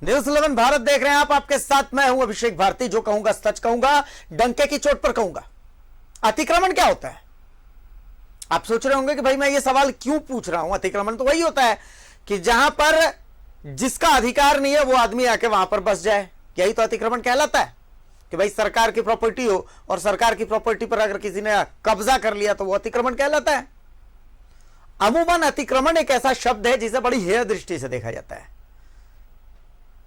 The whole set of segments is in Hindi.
न्यूज़ 11 भारत देख रहे हैं आप। आपके साथ मैं हूं अभिषेक भारती। जो कहूंगा सच कहूंगा, डंके की चोट पर कहूंगा। अतिक्रमण क्या होता है? आप सोच रहे होंगे कि भाई मैं ये सवाल क्यों पूछ रहा हूं। अतिक्रमण तो वही होता है कि जहां पर जिसका अधिकार नहीं है वो आदमी आके वहां पर बस जाए। यही तो अतिक्रमण कहलाता है कि भाई सरकार की प्रॉपर्टी हो और सरकार की प्रॉपर्टी पर अगर किसी ने कब्जा कर लिया तो वो अतिक्रमण कहलाता है। अमूमन अतिक्रमण एक ऐसा शब्द है जिसे बड़ी हेय दृष्टि से देखा जाता है।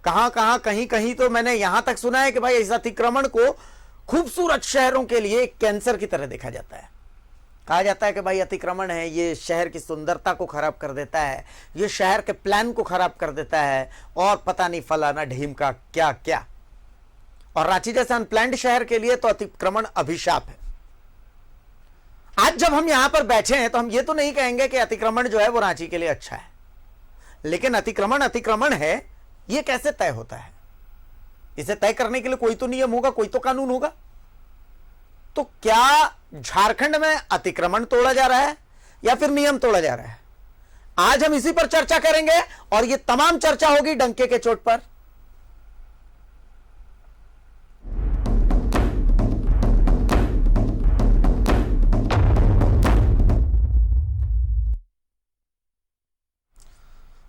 कहां कहीं कहीं तो मैंने यहां तक सुना है कि भाई इस अतिक्रमण को खूबसूरत शहरों के लिए कैंसर की तरह देखा जाता है। कहा जाता है कि भाई अतिक्रमण है, ये शहर की सुंदरता को खराब कर देता है, ये शहर के प्लान को खराब कर देता है और पता नहीं फलाना ढीम का क्या क्या। और रांची जैसे अनप्लैन्ड शहर के लिए तो अतिक्रमण अभिशाप है। आज जब हम यहां पर बैठे हैं तो हम ये तो नहीं कहेंगे कि अतिक्रमण जो है वो रांची के लिए अच्छा है, लेकिन अतिक्रमण अतिक्रमण है ये कैसे तय होता है? इसे तय करने के लिए कोई तो नियम होगा, कोई तो कानून होगा। तो क्या झारखंड में अतिक्रमण तोड़ा जा रहा है या फिर नियम तोड़ा जा रहा है? आज हम इसी पर चर्चा करेंगे और यह तमाम चर्चा होगी डंके के चोट पर।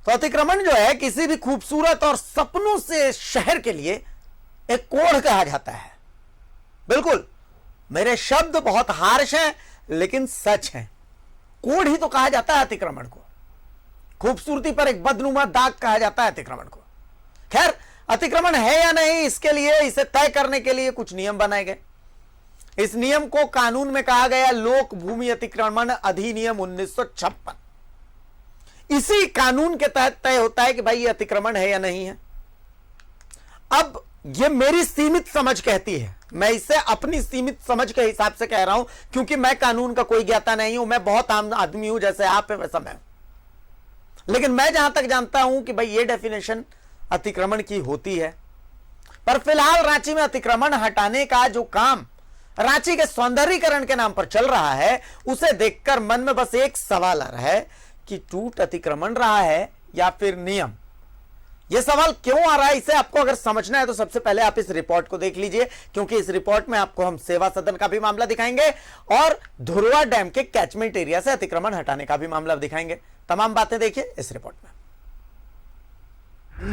तो अतिक्रमण जो है किसी भी खूबसूरत और सपनों से शहर के लिए एक कोढ़ कहा जाता है। बिल्कुल, मेरे शब्द बहुत हार्श हैं लेकिन सच हैं। कोढ़ ही तो कहा जाता है अतिक्रमण को। खूबसूरती पर एक बदनुमा दाग कहा जाता है अतिक्रमण को। खैर, अतिक्रमण है या नहीं इसके लिए, इसे तय करने के लिए कुछ नियम बनाए गए। इस नियम को कानून में कहा गया लोक भूमि अतिक्रमण अधिनियम 1956। इसी कानून के तहत तय होता है कि भाई ये अतिक्रमण है या नहीं है। अब ये मेरी सीमित समझ कहती है, मैं इसे अपनी सीमित समझ के हिसाब से कह रहा हूं, क्योंकि मैं कानून का कोई ज्ञाता नहीं हूं। मैं बहुत आम आदमी हूं, जैसे आप है वैसा मैं। लेकिन मैं जहां तक जानता हूं कि भाई ये डेफिनेशन अतिक्रमण की होती है। पर फिलहाल रांची में अतिक्रमण हटाने का जो काम रांची के सौंदर्यीकरण के नाम पर चल रहा है, उसे देखकर मन में बस एक सवाल आ रहा है कि टूट अतिक्रमण रहा है या फिर नियम। यह सवाल क्यों आ रहा है, इसे आपको अगर समझना है तो सबसे पहले आप इस रिपोर्ट को देख लीजिए, क्योंकि इस रिपोर्ट में आपको हम सेवा सदन का भी मामला दिखाएंगे और धुरवा डैम के कैचमेंट एरिया से अतिक्रमण हटाने का भी मामला दिखाएंगे। तमाम बातें देखिए इस रिपोर्ट में।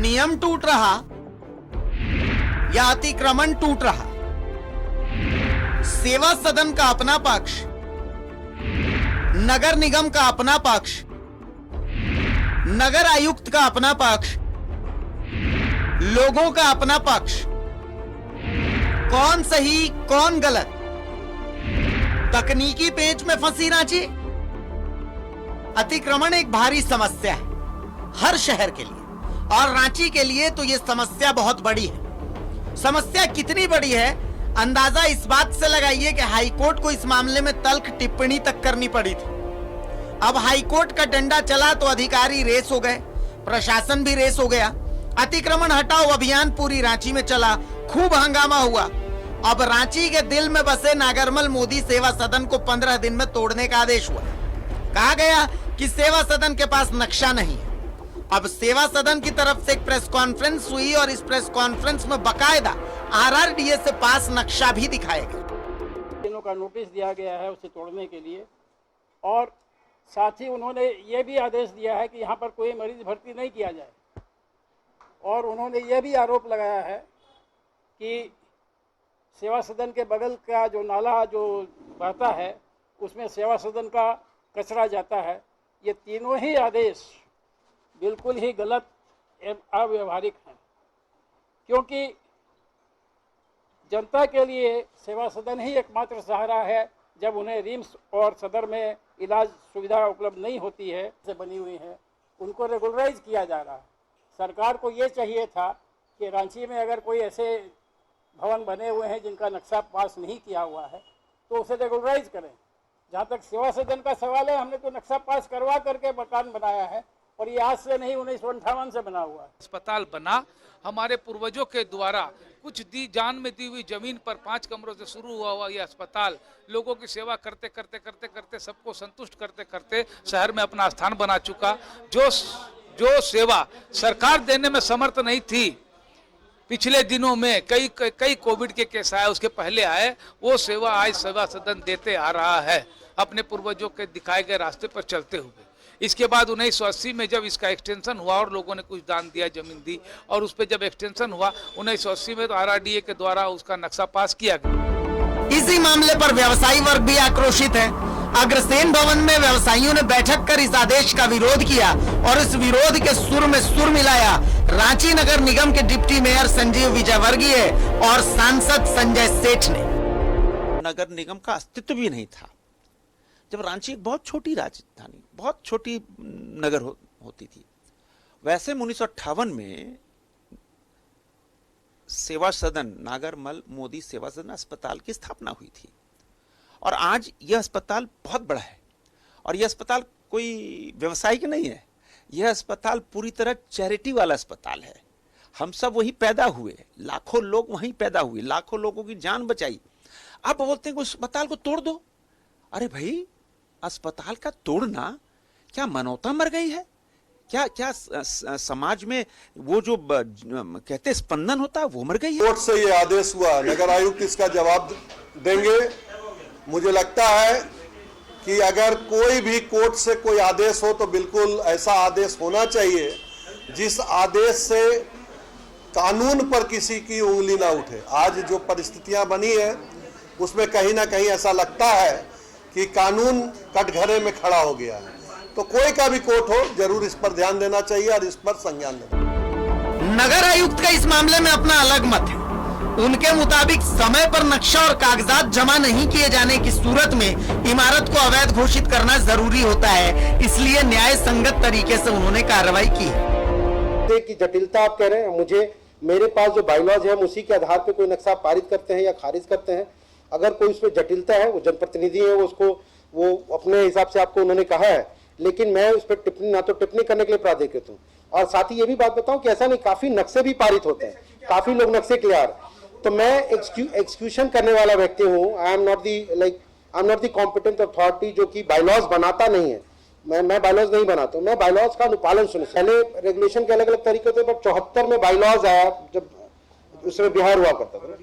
नियम टूट रहा या अतिक्रमण टूट रहा, सेवा सदन का अपना पक्ष, नगर निगम का अपना पक्ष, नगर आयुक्त का अपना पक्ष, लोगों का अपना पक्ष, कौन सही कौन गलत, तकनीकी पेच में फंसी रांची। अतिक्रमण एक भारी समस्या है हर शहर के लिए, और रांची के लिए तो यह समस्या बहुत बड़ी है। समस्या कितनी बड़ी है अंदाजा इस बात से लगाइए कि हाईकोर्ट को इस मामले में तल्ख टिप्पणी तक करनी पड़ी थी। अब हाईकोर्ट का डंडा चला तो अधिकारी रेस हो गए, प्रशासन भी रेस हो गया। अतिक्रमण हटाओ अभियान पूरी रांची में चला, खूब हंगामा हुआ। अब रांची के दिल में बसे नागरमल मोदी सेवा सदन को 15 दिन में तोड़ने का आदेश हुआ। कहा गया कि सेवा सदन के पास नक्शा नहीं है। अब सेवा सदन की तरफ से एक प्रेस कॉन्फ्रेंस हुई और इस प्रेस कॉन्फ्रेंस में बकायदा आरआरडीए से पास नक्शा भी दिखाया गया। दिनों का नोटिस दिया गया है उसे तोड़ने के लिए, और साथ ही उन्होंने ये भी आदेश दिया है कि यहाँ पर कोई मरीज भर्ती नहीं किया जाए। और उन्होंने ये भी आरोप लगाया है कि सेवा सदन के बगल का जो नाला जो बहता है उसमें सेवा सदन का कचरा जाता है। ये तीनों ही आदेश बिल्कुल ही गलत एवं अव्यवहारिक हैं, क्योंकि जनता के लिए सेवा सदन ही एकमात्र सहारा है जब उन्हें रिम्स और सदर में इलाज सुविधा उपलब्ध नहीं होती है से बनी हुई है, उनको रेगुलराइज किया जा रहा है। सरकार को ये चाहिए था कि रांची में अगर कोई ऐसे भवन बने हुए हैं जिनका नक्शा पास नहीं किया हुआ है तो उसे रेगुलराइज करें। जहाँ तक सेवा सदन का सवाल है, हमने तो नक्शा पास करवा करके मकान बनाया है, और ये आज से नहीं 1958 से बना हुआ है। अस्पताल बना हमारे पूर्वजों के द्वारा, कुछ जान में दी हुई जमीन पर 5 कमरों से शुरू हुआ यह अस्पताल लोगों की सेवा करते करते सबको संतुष्ट करते करते शहर में अपना स्थान बना चुका। जो जो सेवा सरकार देने में समर्थ नहीं थी, पिछले दिनों में कई कोविड के केस आए, उसके पहले आए, वो सेवा आज सेवा सदन देते आ रहा है अपने पूर्वजों के दिखाए गए रास्ते पर चलते हुए। इसके बाद 1980 में जब इसका एक्सटेंशन हुआ और लोगों ने कुछ दान दिया, जमीन दी, और उस पर जब एक्सटेंशन हुआ 1980 में तो RRDA के द्वारा उसका नक्शा पास किया गया। इसी मामले पर व्यवसायी वर्ग भी आक्रोशित है। अग्रसेन भवन में व्यवसायियों ने बैठक कर इस आदेश का विरोध किया और इस विरोध के सुर में सुर मिलाया रांची नगर निगम के डिप्टी मेयर संजीव विजयवर्गीय और सांसद संजय सेठ ने। नगर निगम का अस्तित्व भी नहीं था जब रांची एक बहुत छोटी राजधानी, बहुत छोटी नगर होती थी। वैसे 1958 में सेवा सदन, नागरमल मोदी सेवा सदन अस्पताल की स्थापना हुई थी और आज यह अस्पताल बहुत बड़ा है और यह अस्पताल कोई व्यवसायिक नहीं है। यह अस्पताल पूरी तरह चैरिटी वाला अस्पताल है। हम सब वहीं पैदा हुए, लाखों लोग वहीं पैदा हुए, लाखों लोगों की जान बचाई। आप बोलते हैं कि उस अस्पताल को तोड़ दो। अरे भाई, अस्पताल का तोड़ना, क्या मानवता मर गई है? क्या समाज में वो जो कहते स्पंदन होता है वो मर गई है? कोर्ट से ये आदेश हुआ, नगर आयुक्त इसका जवाब देंगे। मुझे लगता है कि अगर कोई भी कोर्ट से कोई आदेश हो तो बिल्कुल ऐसा आदेश होना चाहिए जिस आदेश से कानून पर किसी की उंगली ना उठे। आज जो परिस्थितियां बनी है उसमें कहीं ना कहीं ऐसा लगता है कि कानून कटघरे में खड़ा हो गया है। तो कोई का भी कोर्ट हो, जरूर इस पर ध्यान देना चाहिए और इस पर संज्ञान लेना। नगर आयुक्त का इस मामले में अपना अलग मत है। उनके मुताबिक समय पर नक्शा और कागजात जमा नहीं किए जाने की सूरत में इमारत को अवैध घोषित करना जरूरी होता है, इसलिए न्याय संगत तरीके से उन्होंने कार्रवाई की है। की जटिलता आप कह रहे हैं, मुझे मेरे पास जो बायलॉज है हम उसी के आधार पर कोई नक्शा पारित करते हैं या खारिज करते हैं। अगर कोई उसमें जटिलता है, वो जनप्रतिनिधि है, वो अपने हिसाब से आपको उन्होंने कहा है, लेकिन मैं उस पर टिप्पणी ना तो टिप्पणी करने के लिए प्राधिकृत हूँ। और साथ ही ये भी बात बताऊं कि ऐसा नहीं, काफी नक्शे भी पारित होते हैं, काफी लोग नक्शे क्लियर। तो मैं एक्सक्यूशन करने वाला व्यक्ति हूँ। I am not the competent authority जो कि बायलॉज बनाता नहीं है। मैं बायलॉज नहीं बनाता हूँ, मैं बायलॉज का अनुपालन सुनिश्चित। पहले रेगुलेशन के अलग अलग तरीके होते, पर 74 में बायलॉज आया जब उसमें बिहार हुआ करता था,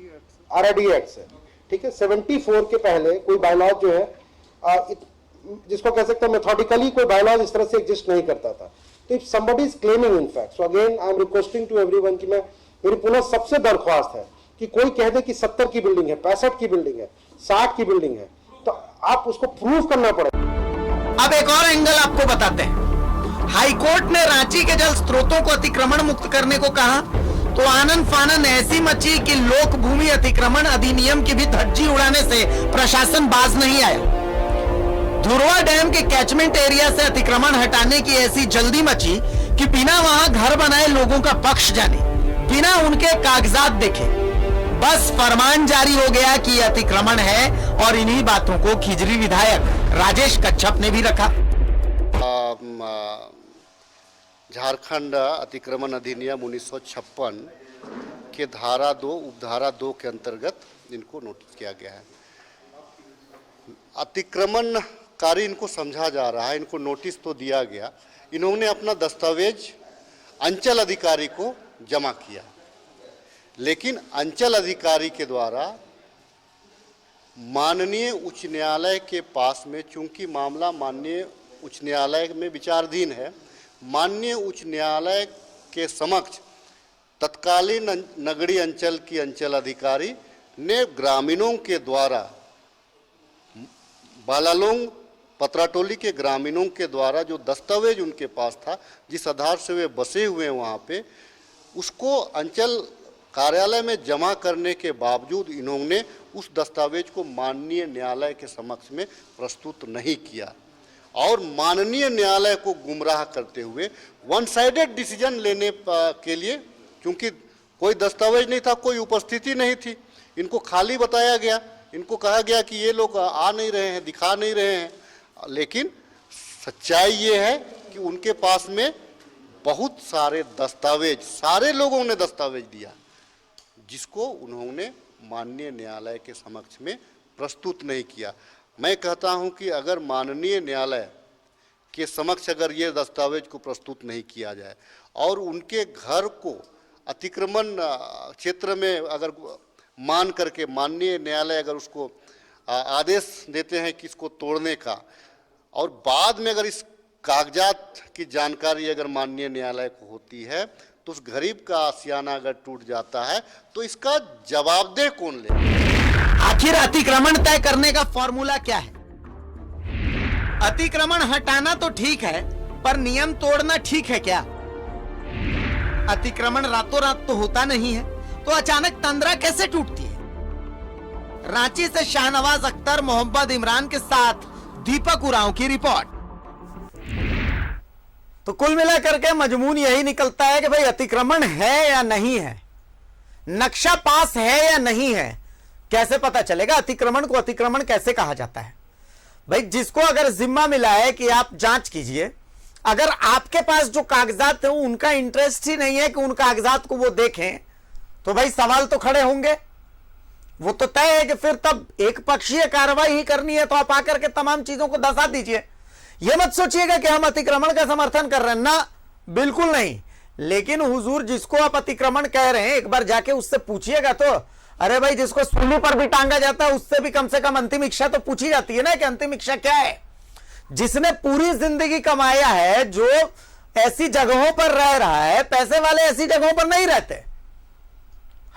RRDA एक्ट से, ठीक है। 74 के पहले कोई बायलॉज जो है जिसको कह सकते हैं मेथोडिकली कोई बायलॉज इस तरह से एग्जिस्ट नहीं करता था। तो if somebody is claiming in fact, so again I am requesting to everyone कि मेरी पुनः सबसे दरख्वास्त है कि कोई कह दे कि 70 की बिल्डिंग है, 65 की बिल्डिंग है, 60 की बिल्डिंग है, तो आप उसको प्रूव करना पड़ेगा। अब एक और एंगल आपको बताते हैं। हाईकोर्ट ने रांची के जल स्रोतों को अतिक्रमण मुक्त करने को कहा तो आनंद फानन ऐसी मची कि लोक भूमि अतिक्रमण अधिनियम की भी धज्जी उड़ाने से प्रशासन बाज नहीं आया। धुरवा डैम के कैचमेंट एरिया से अतिक्रमण हटाने की ऐसी जल्दी मची कि बिना वहां घर बनाए लोगों का पक्ष जाने, बिना उनके कागजात देखे बस फरमान जारी हो गया कि अतिक्रमण है। और इन्हीं बातों को खिजरी विधायक राजेश कच्छप ने भी रखा। झारखंड अतिक्रमण अधिनियम 1956 के धारा 2 उपधारा 2 के अंतर्गत इनको नोटिस किया गया है। अतिक्रमणकारी इनको समझा जा रहा है, इनको नोटिस तो दिया गया। इन्होंने अपना दस्तावेज अंचल अधिकारी को जमा किया, लेकिन अंचल अधिकारी के द्वारा माननीय उच्च न्यायालय के पास में, चूंकि मामला माननीय उच्च न्यायालय में विचाराधीन है, माननीय उच्च न्यायालय के समक्ष तत्कालीन नगरीय अंचल की अंचल अधिकारी ने ग्रामीणों के द्वारा, बालालोंग पतराटोली के ग्रामीणों के द्वारा जो दस्तावेज उनके पास था, जिस आधार से वे बसे हुए हैं वहाँ पे, उसको अंचल कार्यालय में जमा करने के बावजूद इन्होंने उस दस्तावेज को माननीय न्यायालय के समक्ष में प्रस्तुत नहीं किया और माननीय न्यायालय को गुमराह करते हुए वन साइडेड डिसीजन लेने के लिए, क्योंकि कोई दस्तावेज नहीं था, कोई उपस्थिति नहीं थी, इनको खाली बताया गया, इनको कहा गया कि ये लोग आ नहीं रहे हैं, दिखा नहीं रहे हैं। लेकिन सच्चाई ये है कि उनके पास में बहुत सारे दस्तावेज, सारे लोगों ने दस्तावेज दिया जिसको उन्होंने माननीय न्यायालय के समक्ष में प्रस्तुत नहीं किया। मैं कहता हूं कि अगर माननीय न्यायालय के समक्ष अगर ये दस्तावेज को प्रस्तुत नहीं किया जाए और उनके घर को अतिक्रमण क्षेत्र में अगर मान करके माननीय न्यायालय अगर उसको आदेश देते हैं कि इसको तोड़ने का, और बाद में अगर इस कागजात की जानकारी अगर माननीय न्यायालय को होती है तो उस गरीब का आशियाना अगर टूट जाता है तो इसका जवाबदेह कौन लेगा? आखिर अतिक्रमण तय करने का फॉर्मूला क्या है? अतिक्रमण हटाना तो ठीक है, पर नियम तोड़ना ठीक है क्या? अतिक्रमण रातों रात तो होता नहीं है, तो अचानक तंद्रा कैसे टूटती है? रांची से शाहनवाज अख्तर, मोहम्मद इमरान के साथ दीपक उरांव की रिपोर्ट। तो कुल मिलाकर के मजमून यही निकलता है कि भाई अतिक्रमण है या नहीं है, नक्शा पास है या नहीं है। कैसे पता चलेगा अतिक्रमण को अतिक्रमण कैसे कहा जाता है? भाई जिसको अगर जिम्मा मिला है कि आप जांच कीजिए, अगर आपके पास जो कागजात है उनका इंटरेस्ट ही नहीं है कि उन कागजात को वो देखें, तो भाई सवाल तो खड़े होंगे। वो तो तय है कि फिर तब एक पक्षीय कार्रवाई ही करनी है, तो आप आकर के तमाम चीजों को दसा दीजिए। ये मत सोचिएगा कि हम अतिक्रमण का समर्थन कर रहे हैं, ना बिल्कुल नहीं। लेकिन हुजूर जिसको आप अतिक्रमण कह रहे हैं, एक बार जाके उससे पूछिएगा तो। अरे भाई जिसको सूली पर भी टांगा जाता है उससे भी कम से कम अंतिम इच्छा तो पूछी जाती है ना कि अंतिम इच्छा क्या है। जिसने पूरी जिंदगी कमाया है, जो ऐसी जगहों पर रह रहा है, पैसे वाले ऐसी जगहों पर नहीं रहते।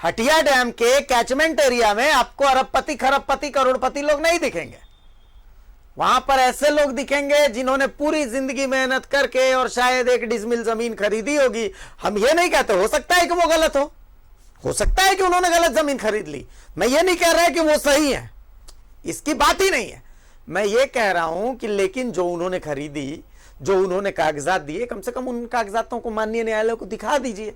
हटिया डैम के कैचमेंट एरिया में आपको अरबपति, खरबपति, करोड़पति लोग नहीं दिखेंगे। वहां पर ऐसे लोग दिखेंगे जिन्होंने पूरी जिंदगी मेहनत करके और शायद 1 डिसमिल जमीन खरीदी होगी। हम ये नहीं कहते, हो सकता है कि वो गलत हो सकता है कि उन्होंने गलत जमीन खरीद ली। मैं ये नहीं कह रहा कि वो सही है, इसकी बात ही नहीं है। मैं ये कह रहा हूं कि लेकिन जो उन्होंने खरीदी, जो उन्होंने कागजात दिए, कम से कम उन कागजातों को माननीय न्यायालय को दिखा दीजिए।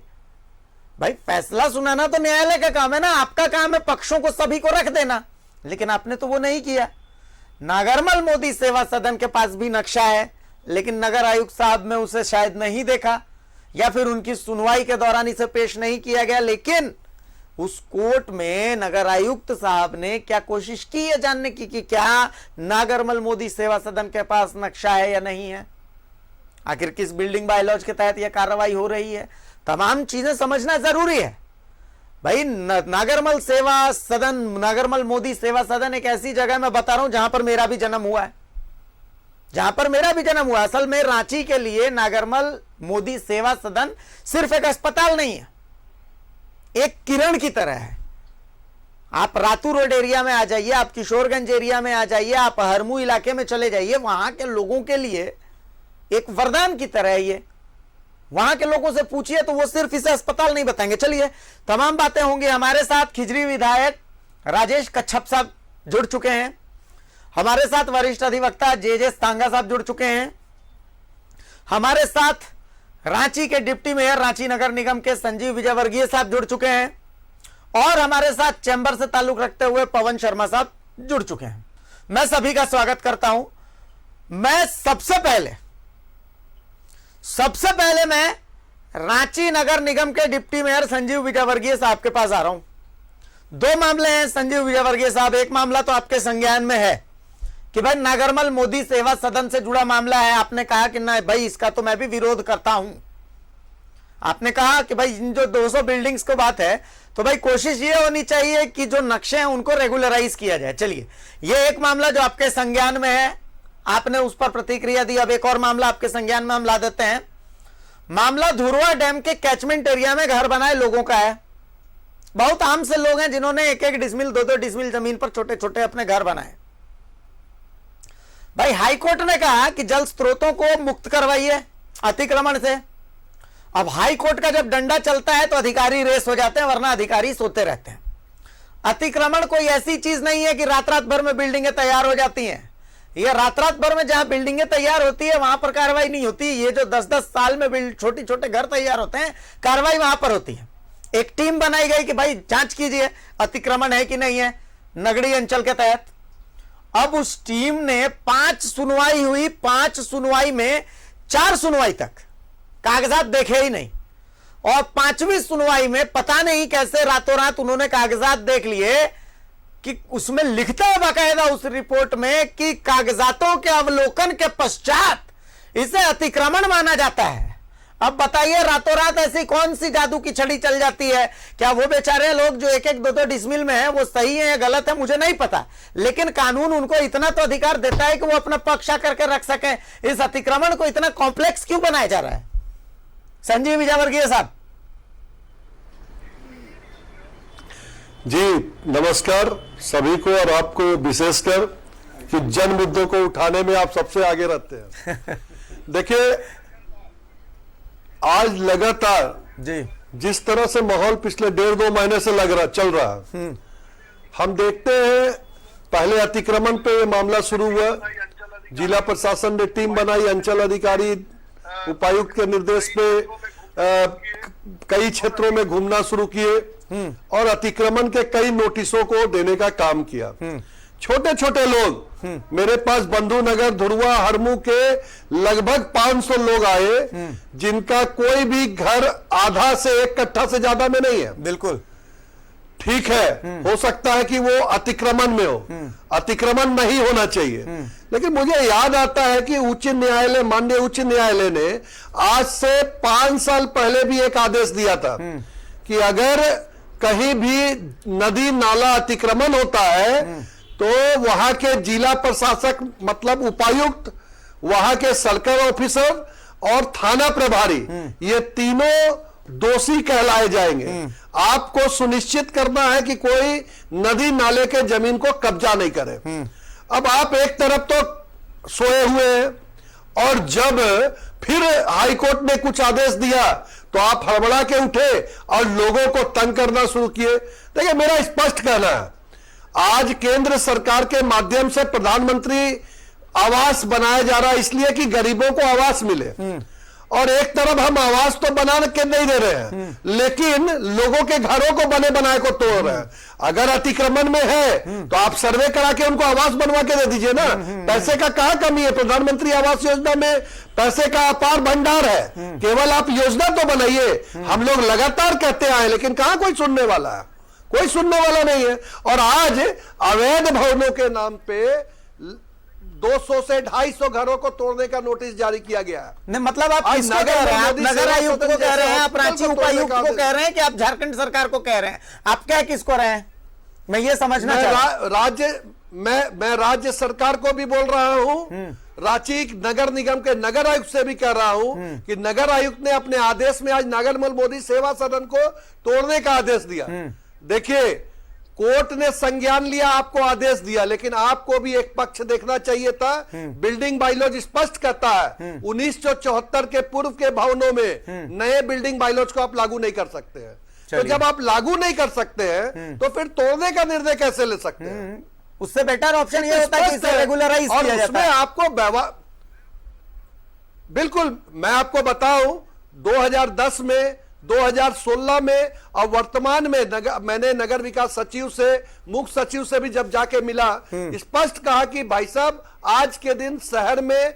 भाई फैसला सुनाना तो न्यायालय का काम है ना, आपका काम है पक्षों को सभी को रख देना। लेकिन आपने तो वो नहीं किया। नागरमल मोदी सेवा सदन के पास भी नक्शा है, लेकिन नगर आयुक्त साहब में उसे शायद नहीं देखा, या फिर उनकी सुनवाई के दौरान इसे पेश नहीं किया गया। लेकिन उस कोर्ट में नगर आयुक्त साहब ने क्या कोशिश की है जानने की कि क्या नागरमल मोदी सेवा सदन के पास नक्शा है या नहीं है? आखिर किस बिल्डिंग बायलॉज के तहत यह कार्रवाई हो रही है? तमाम चीजें समझना जरूरी है। भाई नागरमल सेवा सदन, नागरमल मोदी सेवा सदन एक ऐसी जगह मैं बता रहा हूं जहां पर मेरा भी जन्म हुआ है, जहां पर मेरा भी जन्म हुआ। असल में रांची के लिए नागरमल मोदी सेवा सदन सिर्फ एक अस्पताल नहीं है, एक किरण की तरह है। आप रातू रोड एरिया में आ जाइए, आप किशोरगंज एरिया में आ जाइए, आप हरमू इलाके में चले जाइए, वहां के लोगों के लिए एक वरदान की तरह है ये। वहां के लोगों से पूछिए तो वो सिर्फ इसे अस्पताल नहीं बताएंगे। चलिए तमाम बातें होंगी। हमारे साथ खिजरी विधायक राजेश कच्छप साहब जुड़ चुके हैं, हमारे साथ वरिष्ठ अधिवक्ता जे सांगा साहब जुड़ चुके हैं, हमारे साथ रांची के डिप्टी मेयर रांची नगर निगम के संजीव विजयवर्गीय साहब जुड़ चुके हैं, और हमारे साथ चैंबर से ताल्लुक रखते हुए पवन शर्मा साहब जुड़ चुके हैं। मैं सभी का स्वागत करता हूं। मैं सबसे पहले मैं रांची नगर निगम के डिप्टी मेयर संजीव विजयवर्गीय साहब के पास आ रहा हूं। 2 मामले हैं संजीव विजयवर्गीय साहब। एक मामला तो आपके संज्ञान में है कि भाई नागरमल मोदी सेवा सदन से जुड़ा मामला है। आपने कहा कि ना भाई इसका तो मैं भी विरोध करता हूं। आपने कहा कि भाई इन जो 200 बिल्डिंग्स को बात है, तो भाई कोशिश ये होनी चाहिए कि जो नक्शे हैं उनको रेगुलराइज किया जाए। चलिए ये एक मामला जो आपके संज्ञान में है, आपने उस पर प्रतिक्रिया दी। अब एक और मामला आपके संज्ञान में हम ला देते हैं। मामला धुरवा डैम के कैचमेंट एरिया में घर बनाए लोगों का है। बहुत आम से लोग हैं जिन्होंने 1-1 डिसमिल 2-2 डिसमिल जमीन पर छोटे छोटे अपने घर बनाए। भाई हाईकोर्ट ने कहा कि जल स्रोतों को मुक्त करवाइए अतिक्रमण से। अब हाईकोर्ट का जब डंडा चलता है तो अधिकारी रेस हो जाते हैं, वरना अधिकारी सोते रहते हैं। अतिक्रमण कोई ऐसी चीज नहीं है कि रात रात भर में बिल्डिंगें तैयार हो जाती हैं। ये रात रात भर में जहां बिल्डिंगें तैयार होती है वहां पर कार्रवाई नहीं होती। ये जो 10-10 साल में छोटे छोटे घर तैयार होते हैं, कार्रवाई वहां पर होती है। एक टीम बनाई गई कि भाई जांच कीजिए अतिक्रमण है कि नहीं है नगरीय अंचल के तहत। अब उस टीम ने 5 सुनवाई हुई, 5 सुनवाई में 4 सुनवाई तक कागजात देखे ही नहीं, और 5वीं सुनवाई में पता नहीं कैसे रातों रात उन्होंने कागजात देख लिए कि उसमें लिखता है बाकायदा उस रिपोर्ट में कि कागजातों के अवलोकन के पश्चात इसे अतिक्रमण माना जाता है। अब बताइए, रातों रात ऐसी कौन सी जादू की छड़ी चल जाती है? क्या वो बेचारे लोग जो 1-1, 2-2 डिसमिल में है वो सही है या गलत है, मुझे नहीं पता, लेकिन कानून उनको इतना तो अधिकार देता है कि वो अपना पक्ष आकर के रख सके। इस अतिक्रमण को इतना कॉम्प्लेक्स क्यों बनाया जा रहा है? संजीव विजयवर्गीय साहब जी नमस्कार सभी को, और आपको विशेषकर कि जन मुद्दों को उठाने में आप सबसे आगे रहते हैं। देखिए, आज लगातार जी जिस तरह से माहौल पिछले 1.5-2 महीने से चल रहा है, हम देखते हैं पहले अतिक्रमण पे ये मामला शुरू हुआ, जिला प्रशासन ने टीम बनाई, अंचल अधिकारी उपायुक्त के निर्देश पे कई क्षेत्रों में घूमना शुरू किए और अतिक्रमण के कई नोटिसों को देने का काम किया। छोटे छोटे लोग, मेरे पास बंधु नगर, धुरवा, हरमू के लगभग 500 लोग आए जिनका कोई भी घर आधा से 1 कट्ठा से ज्यादा में नहीं है। बिल्कुल ठीक है, हो सकता है कि वो अतिक्रमण में हो, अतिक्रमण नहीं होना चाहिए, लेकिन मुझे याद आता है कि उच्च न्यायालय, माननीय उच्च न्यायालय ने आज से 5 साल पहले भी एक आदेश दिया था कि अगर कहीं भी नदी नाला अतिक्रमण होता है तो वहां के जिला प्रशासक मतलब उपायुक्त, वहां के सर्कल ऑफिसर और थाना प्रभारी, ये तीनों दोषी कहलाए जाएंगे। आपको सुनिश्चित करना है कि कोई नदी नाले के जमीन को कब्जा नहीं करे। अब आप एक तरफ तो सोए हुए हैं और जब फिर हाईकोर्ट ने कुछ आदेश दिया तो आप हड़बड़ा के उठे और लोगों को तंग करना शुरू किए। देखिए, मेरा स्पष्ट कहना है, आज केंद्र सरकार के माध्यम से प्रधानमंत्री आवास बनाया जा रहा है इसलिए कि गरीबों को आवास मिले, और एक तरफ हम आवास तो बना के नहीं दे रहे हैं लेकिन लोगों के घरों को बने बनाए को तोड़ रहे हैं। अगर अतिक्रमण में है तो आप सर्वे करा के उनको आवास बनवा के दे दीजिए ना। पैसे का कहां कमी है? प्रधानमंत्री आवास योजना में पैसे का अपार भंडार है, केवल आप योजना तो बनाइए। हम लोग लगातार कहते आए लेकिन कहां कोई सुनने वाला है? कोई सुनने वाला नहीं है। और आज अवैध भवनों के नाम पे 200 से 250 घरों को तोड़ने का नोटिस जारी किया गया है। नहीं, मतलब आप किसको कह रहे हैं? आप नगर आयुक्त को कह रहे हैं, आप रांची उपायुक्त को कह रहे हैं कि आप झारखंड सरकार को कह रहे हैं? आप क्या किसको रहे हैं? मैं ये समझना चाहता हूं। मैं राज्य सरकार को भी बोल रहा हूं, रांची नगर निगम के नगर आयुक्त से भी कह रहा हूं कि नगर आयुक्त ने अपने आदेश में आज नागरमल मोदी सेवा सदन को तोड़ने का आदेश दिया। देखिए, कोर्ट ने संज्ञान लिया, आपको आदेश दिया, लेकिन आपको भी एक पक्ष देखना चाहिए था। बिल्डिंग बाइलॉज स्पष्ट कहता है 1974 के पूर्व के भवनों में नए बिल्डिंग बाइलॉज को आप लागू नहीं कर सकते हैं। तो जब आप लागू नहीं कर सकते हैं तो फिर तोड़ने का निर्णय कैसे ले सकते हैं? उससे बेटर ऑप्शन ये होता है कि इसे रेगुलराइज किया जाता है। आपको बिल्कुल, मैं आपको बताऊं 2010 में, 2016 में और वर्तमान में मैंने नगर विकास सचिव से, मुख्य सचिव से भी जब जाके मिला, स्पष्ट कहा कि भाई साहब आज के दिन शहर में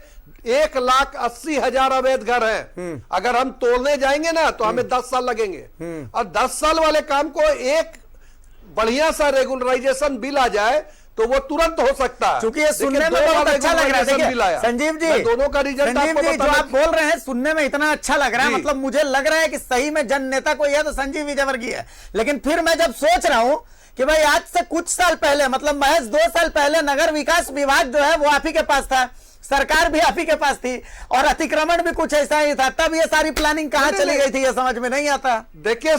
1,80,000 अवैध घर हैं। अगर हम तोड़ने जाएंगे ना तो हमें 10 साल लगेंगे, और 10 साल वाले काम को एक बढ़िया सा रेगुलराइजेशन बिल आ जाए तो वो तुरंत हो सकता है। क्योंकि ये सुनने में बहुत अच्छा लग रहा है। देखिए संजीव जी, दोनों का रिजल्ट संजीव जी जो आप बोल रहे हैं सुनने में इतना अच्छा लग रहा है, मतलब मुझे लग रहा है कि सही में जन नेता कोई है तो संजीव विजयवर्गीय है। लेकिन फिर मैं जब सोच रहा हूं कि भाई आज से कुछ साल पहले, मतलब महज 2 साल पहले नगर विकास विभाग जो है वो आप ही के पास था, सरकार भी आप ही के पास थी, और अतिक्रमण भी कुछ ऐसा ही था, तब ये सारी प्लानिंग कहां चली गई थी ये समझ में नहीं आता। देखिए,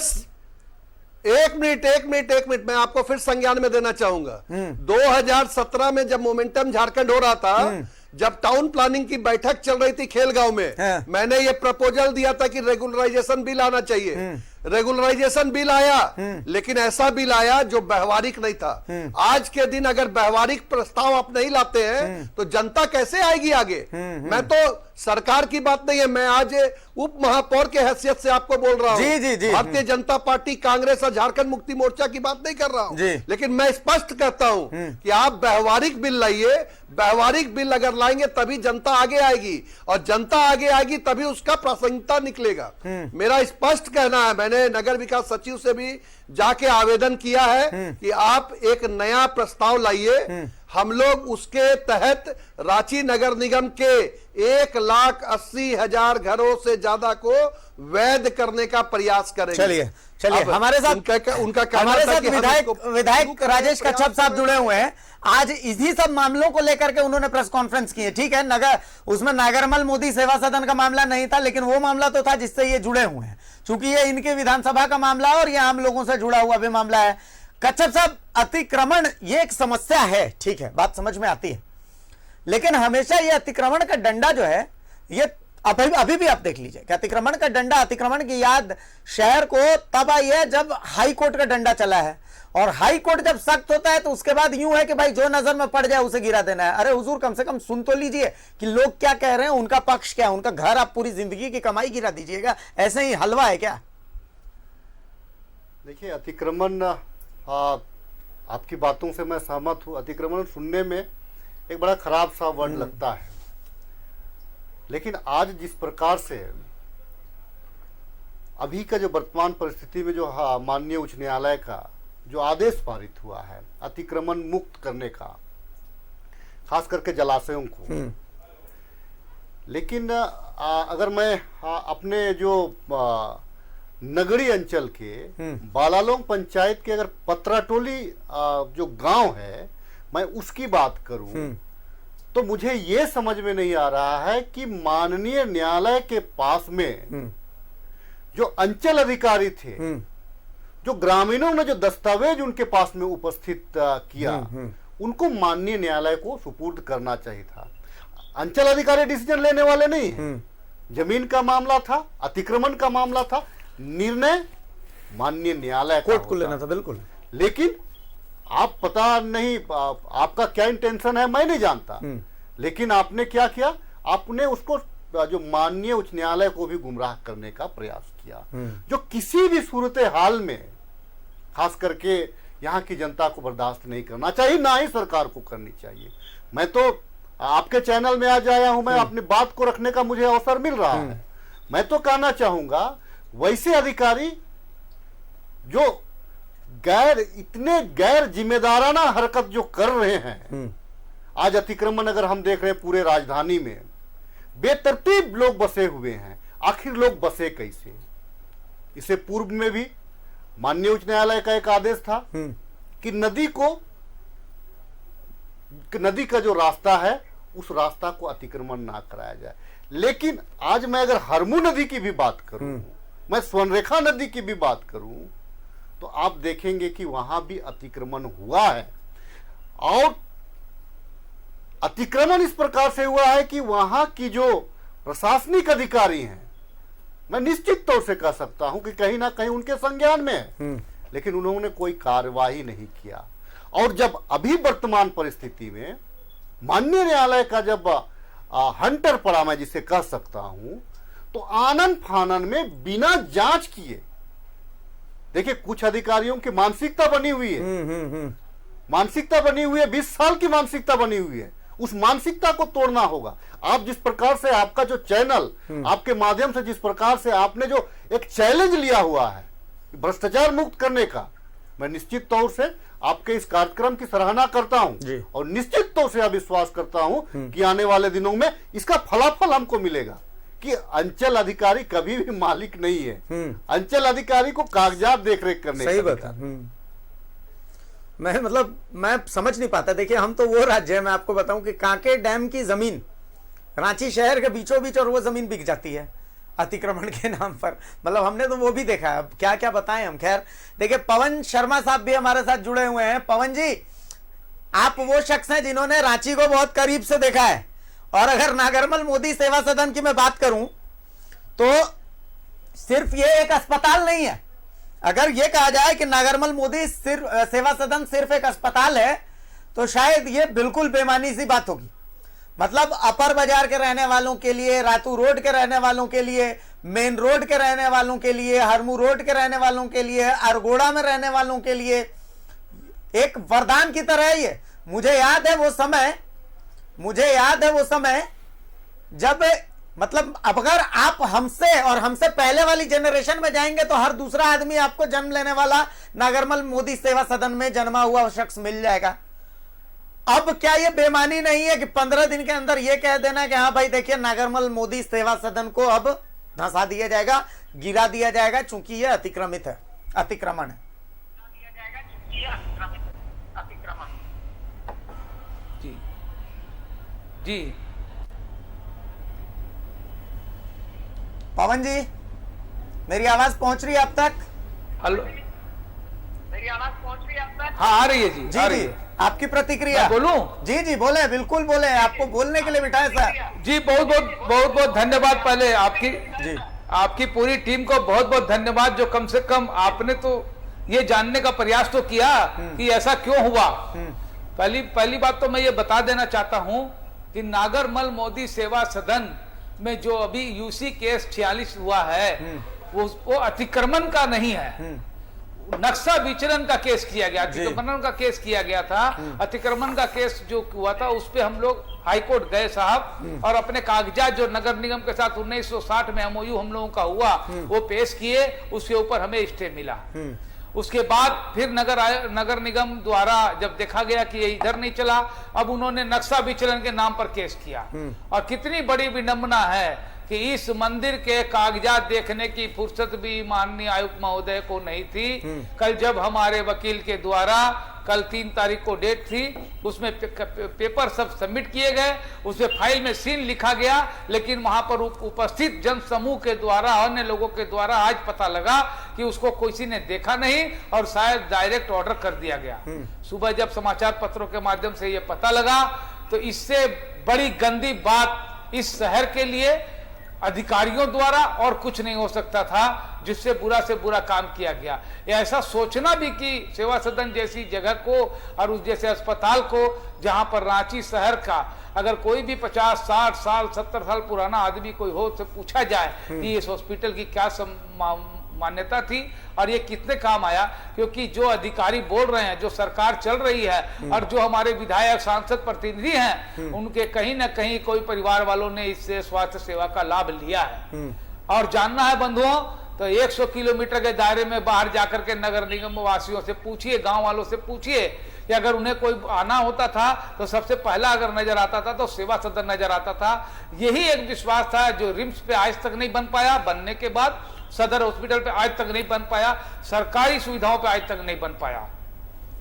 एक मिनट मैं आपको फिर संज्ञान में देना चाहूंगा। 2017 में जब मोमेंटम झारखंड हो रहा था, जब टाउन प्लानिंग की बैठक चल रही थी खेलगांव में, मैंने ये प्रपोजल दिया था कि रेगुलराइजेशन बिल आना चाहिए। रेगुलराइजेशन बिल आया, लेकिन ऐसा बिल आया जो व्यवहारिक नहीं था। आज के दिन अगर व्यवहारिक प्रस्ताव आप नहीं लाते हैं तो जनता कैसे आएगी आगे? मैं तो सरकार की बात नहीं है, मैं आज उप महापौर के हैसियत से आपको बोल रहा हूं। भारतीय जनता पार्टी, कांग्रेस और झारखंड मुक्ति मोर्चा की बात नहीं कर रहा हूं, लेकिन मैं स्पष्ट कहता हूं कि आप व्यवहारिक बिल लाइए। व्यवहारिक बिल अगर लाएंगे तभी जनता आगे आएगी, और जनता आगे आएगी तभी उसका प्रासंगिकता निकलेगा। मेरा स्पष्ट कहना है, मैंने नगर विकास सचिव से भी जाके आवेदन किया है कि आप एक नया प्रस्ताव लाइए। हम लोग उसके तहत रांची नगर निगम के 1,80,000 घरों से ज्यादा को वैध करने का प्रयास करेंगे। चलिए चलिए, अब हमारे साथ उनका कहना हमारे था साथ कि हम विधायक इसको विधायक राजेश प्रयास कच्छप साहब कर जुड़े हुए हैं। आज इसी सब मामलों को लेकर के उन्होंने प्रेस कॉन्फ्रेंस की है। ठीक है, नगर उसमें नागरमल मोदी सेवा सदन का मामला नहीं था, लेकिन वो मामला तो था जिससे ये जुड़े हुए हैं, चूंकि ये इनके विधानसभा का मामला है और ये आम लोगों से जुड़ा हुआ भी मामला है। कच्छप साहब, अतिक्रमण ये एक समस्या है, ठीक है, बात समझ में आती है, लेकिन हमेशा ये अतिक्रमण का डंडा जो है, ये अभी भी आप देख लीजिए कि अतिक्रमण का डंडा, अतिक्रमण की याद शहर को तब आई है जब हाई कोर्ट का डंडा चला है, और हाई कोर्ट जब सख्त होता है तो उसके बाद यूं है कि भाई जो नजर में पड़ जाए उसे गिरा देना है। अरे हुजूर, कम से कम सुन तो लीजिए कि लोग क्या कह रहे हैं, उनका पक्ष क्या है। उनका घर आप पूरी जिंदगी की कमाई गिरा दीजिएगा, ऐसे ही हलवा है क्या? देखिए, अतिक्रमण, आपकी बातों से मैं सहमत हूँ। अतिक्रमण सुनने में एक बड़ा खराब सा वर्ड लगता है, लेकिन आज जिस प्रकार से अभी का जो वर्तमान परिस्थिति में जो माननीय उच्च न्यायालय का जो आदेश पारित हुआ है अतिक्रमण मुक्त करने का, खास करके जलाशयों को, लेकिन अगर मैं अपने जो नगरी अंचल के बालालोंग पंचायत के अगर पतराटोली जो गांव है, मैं उसकी बात करूं तो मुझे ये समझ में नहीं आ रहा है कि माननीय न्यायालय के पास में जो अंचल अधिकारी थे, जो ग्रामीणों ने जो दस्तावेज उनके पास में उपस्थित किया, उनको माननीय न्यायालय को सुपुर्द करना चाहिए था। अंचल अधिकारी डिसीजन लेने वाले नहीं है। जमीन का मामला था, अतिक्रमण का मामला था, निर्णय माननीय न्यायालय कोर्ट को लेना था, बिल्कुल। लेकिन आप पता नहीं आपका क्या इंटेंशन है, मैं नहीं जानता, लेकिन आपने क्या किया, आपने उसको जो माननीय उच्च न्यायालय को भी गुमराह करने का प्रयास किया, जो किसी भी सूरत हाल में खास करके यहाँ की जनता को बर्दाश्त नहीं करना चाहिए, ना ही सरकार को करनी चाहिए। मैं तो आपके चैनल में आज आया हूं, मैं अपनी बात को रखने का मुझे अवसर मिल रहा है। मैं तो कहना चाहूंगा, वैसे अधिकारी जो इतने गैर जिम्मेदाराना हरकत जो कर रहे हैं, आज अतिक्रमण अगर हम देख रहे हैं पूरे राजधानी में बेतरतीब लोग बसे हुए हैं, आखिर लोग बसे कैसे? इससे पूर्व में भी माननीय उच्च न्यायालय का एक आदेश था कि नदी का जो रास्ता है उस रास्ता को अतिक्रमण ना कराया जाए। लेकिन आज मैं अगर हरमू नदी की भी बात करूं, मैं स्वर्णरेखा नदी की भी बात करूं, तो आप देखेंगे कि वहां भी अतिक्रमण हुआ है, और अतिक्रमण इस प्रकार से हुआ है कि वहां की जो प्रशासनिक अधिकारी हैं, मैं निश्चित तौर से कह सकता हूं कि कहीं ना कहीं उनके संज्ञान में है, लेकिन उन्होंने कोई कार्यवाही नहीं किया। और जब अभी वर्तमान परिस्थिति में माननीय न्यायालय का जब हंटर पड़ा, मैं जिसे कह सकता हूं, तो आनन फानन में बिना जांच किए, देखिए कुछ अधिकारियों की मानसिकता बनी हुई है, मानसिकता बनी हुई है, 20 साल की मानसिकता बनी हुई है, उस मानसिकता को तोड़ना होगा। आप जिस प्रकार से आपका जो चैनल, आपके माध्यम से जिस प्रकार से आपने जो एक चैलेंज लिया हुआ है भ्रष्टाचार मुक्त करने का, मैं निश्चित तौर से आपके इस कार्यक्रम की सराहना करता हूं, और निश्चित तौर से विश्वास करता हूं कि आने वाले दिनों में इसका फलाफल हमको मिलेगा कि अंचल अधिकारी कभी भी मालिक नहीं है। अंचल अधिकारी को कागजात देखरेख करने सही बात है। मैं समझ नहीं पाता। देखिए, हम तो वो राज्य है, मैं आपको बताऊं कि कांके डैम की जमीन रांची शहर के बीचों बीच, और वो जमीन बिक जाती है अतिक्रमण के नाम पर। मतलब हमने तो वो भी देखा है, क्या क्या बताएं हम। खैर, देखिए, पवन शर्मा साहब भी हमारे साथ जुड़े हुए हैं। पवन जी, आप वो शख्स हैं जिन्होंने रांची को बहुत करीब से देखा है, और अगर नागरमल मोदी सेवा सदन की मैं बात करूं तो सिर्फ ये एक अस्पताल नहीं है। अगर ये कहा जाए कि नागरमल मोदी सेवा सदन सिर्फ एक अस्पताल है, तो शायद ये बिल्कुल बेमानी सी बात होगी। मतलब अपर बाजार के रहने वालों के लिए, रातू रोड के रहने वालों के लिए, मेन रोड के रहने वालों के लिए, हरमू रोड के रहने वालों के लिए, अरगोड़ा में रहने वालों के लिए एक वरदान की तरह है ये। मुझे याद है वो समय जब, मतलब अब अगर आप हमसे और हमसे पहले वाली जनरेशन में जाएंगे तो हर दूसरा आदमी आपको जन्म लेने वाला नागरमल मोदी सेवा सदन में जन्मा हुआ शख्स मिल जाएगा। अब क्या ये बेमानी नहीं है कि 15 दिन के अंदर ये कह देना कि हाँ भाई देखिए नागरमल मोदी सेवा सदन को अब धंसा दिया जाएगा, गिरा दिया जाएगा, चूंकि ये अतिक्रमित है, अतिक्रमण है। जी जी पवन जी, मेरी आवाज पहुंच रही है अब तक? हेलो, मेरी आवाज पहुंच रही है आप तक? हाँ आ रही है जी, जी आ रही जी, है। आपकी प्रतिक्रिया? मैं बोलूं? जी जी बोले, बिल्कुल बोले, आपको बोलने के लिए बिठाए सर। जी बहुत बहुत धन्यवाद। पहले आपकी जी आपकी पूरी टीम को बहुत बहुत धन्यवाद, जो कम से कम आपने तो ये जानने का प्रयास तो किया कि ऐसा क्यों हुआ। पहली बात तो मैं ये बता देना चाहता हूं कि नागरमल मोदी सेवा सदन में जो अभी यूसी केस 46 हुआ है वो अतिक्रमण का नहीं है, नक्शा विचलन का केस किया गया, अतिक्रमण का केस किया गया था। अतिक्रमण का केस जो हुआ था उस पे हम लोग हाई कोर्ट गए साहब, और अपने कागजात जो नगर निगम के साथ 1960 में एमओयू हम लोगों का हुआ वो पेश किए, उसके ऊपर हमें स्टे मिला। उसके बाद फिर नगर निगम द्वारा जब देखा गया कि ये इधर नहीं चला, अब उन्होंने नक्शा विचलन के नाम पर केस किया। और कितनी बड़ी विडंबना है कि इस मंदिर के कागजात देखने की फुर्सत भी माननीय आयुक्त महोदय को नहीं थी। कल जब हमारे वकील के द्वारा, कल 3 तारीख को डेट थी, उसमें पेपर सब सबमिट किए गए, उसमें फाइल में सीन लिखा गया, लेकिन वहां पर उपस्थित जन समूह के द्वारा, अन्य लोगों के द्वारा आज पता लगा कि उसको किसी ने देखा नहीं और शायद डायरेक्ट ऑर्डर कर दिया गया। सुबह जब समाचार पत्रों के माध्यम से ये पता लगा तो इससे बड़ी गंदी बात इस शहर के लिए अधिकारियों द्वारा और कुछ नहीं हो सकता था, जिससे बुरा से बुरा काम किया गया। ऐसा सोचना भी कि सेवा सदन जैसी जगह को और उस जैसे अस्पताल को, जहां पर रांची शहर का अगर कोई भी 50, 60 साल, 70 साल पुराना आदमी कोई हो तो पूछा जाए कि इस हॉस्पिटल की क्या मान्यता थी और ये कितने काम आया, क्योंकि जो अधिकारी बोल रहे हैं, जो सरकार चल रही है और जो हमारे विधायक, सांसद, प्रतिनिधि हैं, उनके कहीं ना कहीं कोई परिवार वालों ने इससे स्वास्थ्य सेवा का लाभ लिया है। और जानना है बंधुओं तो 100 किलोमीटर के दायरे में बाहर जाकर के नगर निगम वासियों से पूछिए, गांव वालों से पूछिए कि अगर उन्हें कोई आना होता था तो सबसे पहला अगर नजर आता था तो सेवा सदन नजर आता था। यही एक विश्वास था जो रिम्स पे आज तक नहीं बन पाया, बनने के बाद सदर हॉस्पिटल पे आज तक नहीं बन पाया, सरकारी सुविधाओं पे आज तक नहीं बन पाया।